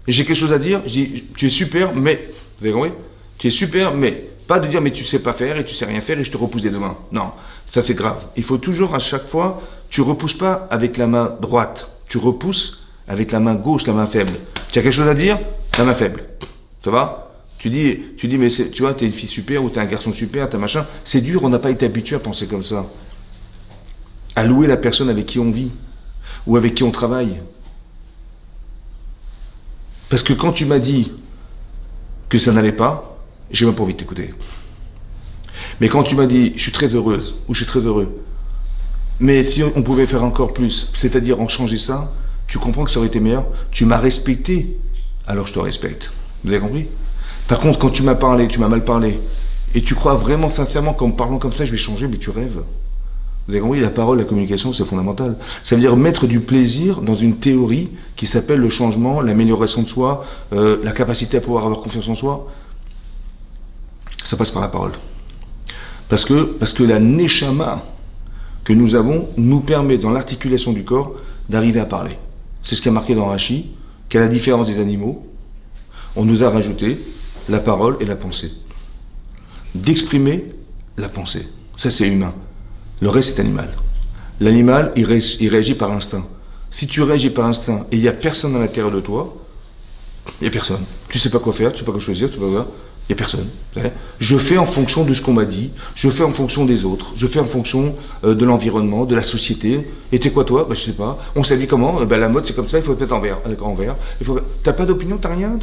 Et j'ai quelque chose à dire, je dis, tu es super, mais, vous avez compris? Tu es super, mais, pas de dire, mais tu sais pas faire, et tu sais rien faire, et je te repousse des deux mains. Non. Ça, c'est grave. Il faut toujours, à chaque fois, tu repousses pas avec la main droite. Tu repousses avec la main gauche, la main faible. Tu as quelque chose à dire? La main faible. Ça va? Tu dis, mais tu vois, t'es une fille super, ou t'es un garçon super, t'as machin. C'est dur, on n'a pas été habitué à penser comme ça. À louer la personne avec qui on vit, ou avec qui on travaille. Parce que quand tu m'as dit que ça n'allait pas, j'ai même pas envie de t'écouter. Mais quand tu m'as dit, je suis très heureuse, ou je suis très heureux, mais si on pouvait faire encore plus, c'est-à-dire en changer ça, tu comprends que ça aurait été meilleur, tu m'as respecté, alors je te respecte. Vous avez compris? Par contre, quand tu m'as parlé, tu m'as mal parlé, et tu crois vraiment sincèrement qu'en me parlant comme ça, je vais changer, mais tu rêves. Vous avez compris? La parole, la communication, c'est fondamental. Ça veut dire mettre du plaisir dans une théorie qui s'appelle le changement, l'amélioration de soi, la capacité à pouvoir avoir confiance en soi. Ça passe par la parole. Parce que la neshama que nous avons nous permet, dans l'articulation du corps, d'arriver à parler. C'est ce qui est marqué dans Rashi, qu'à la différence des animaux, on nous a rajouté la parole et la pensée. D'exprimer la pensée. Ça, c'est humain. Le reste, c'est animal. L'animal, il réagit par instinct. Si tu réagis par instinct et il n'y a personne à l'intérieur de toi, il n'y a personne. Tu ne sais pas quoi faire, tu ne sais pas quoi choisir, tu ne sais pas quoi. Il n'y a personne. Je fais en fonction de ce qu'on m'a dit, je fais en fonction des autres, je fais en fonction de l'environnement, de la société. Et t'es quoi toi? Je sais pas. On s'habille comment? La mode c'est comme ça, il faut être en vert. D'accord, en vert. T'as pas d'opinion, t'as rien?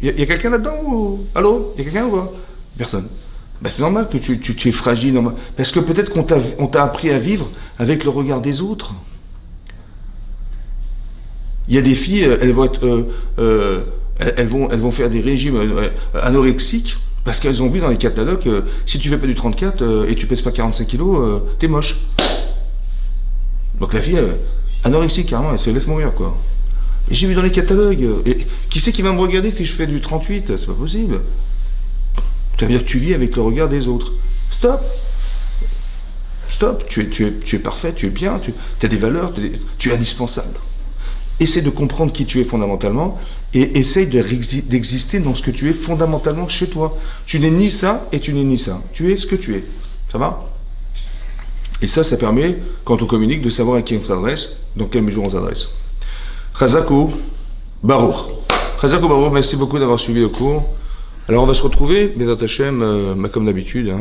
Y a quelqu'un là-dedans ou... Allô? Y a quelqu'un ou quoi? Personne. C'est normal que tu es fragile. Parce que peut-être qu'on t'a appris à vivre avec le regard des autres. Il y a des filles, elles vont être... Elles vont faire des régimes anorexiques parce qu'elles ont vu dans les catalogues si tu fais pas du 34 et tu pèses pas 45 kilos, t'es moche. Donc la fille, anorexique carrément, elle se laisse mourir quoi. Et j'ai vu dans les catalogues, et qui c'est qui va me regarder si je fais du 38? C'est pas possible. Ça veut dire que tu vis avec le regard des autres. Stop. Stop, tu es parfait, tu es bien, tu as des valeurs, tu es indispensable. Essaie de comprendre qui tu es fondamentalement et essaye d'exister dans ce que tu es fondamentalement chez toi. Tu n'es ni ça et tu n'es ni ça. Tu es ce que tu es. Ça va? Et ça permet, quand on communique, de savoir à qui on s'adresse, dans quelle mesure on s'adresse. Chazako Baruch. Chazako Baruch, merci beaucoup d'avoir suivi le cours. Alors on va se retrouver, Bezat Hashem, comme d'habitude.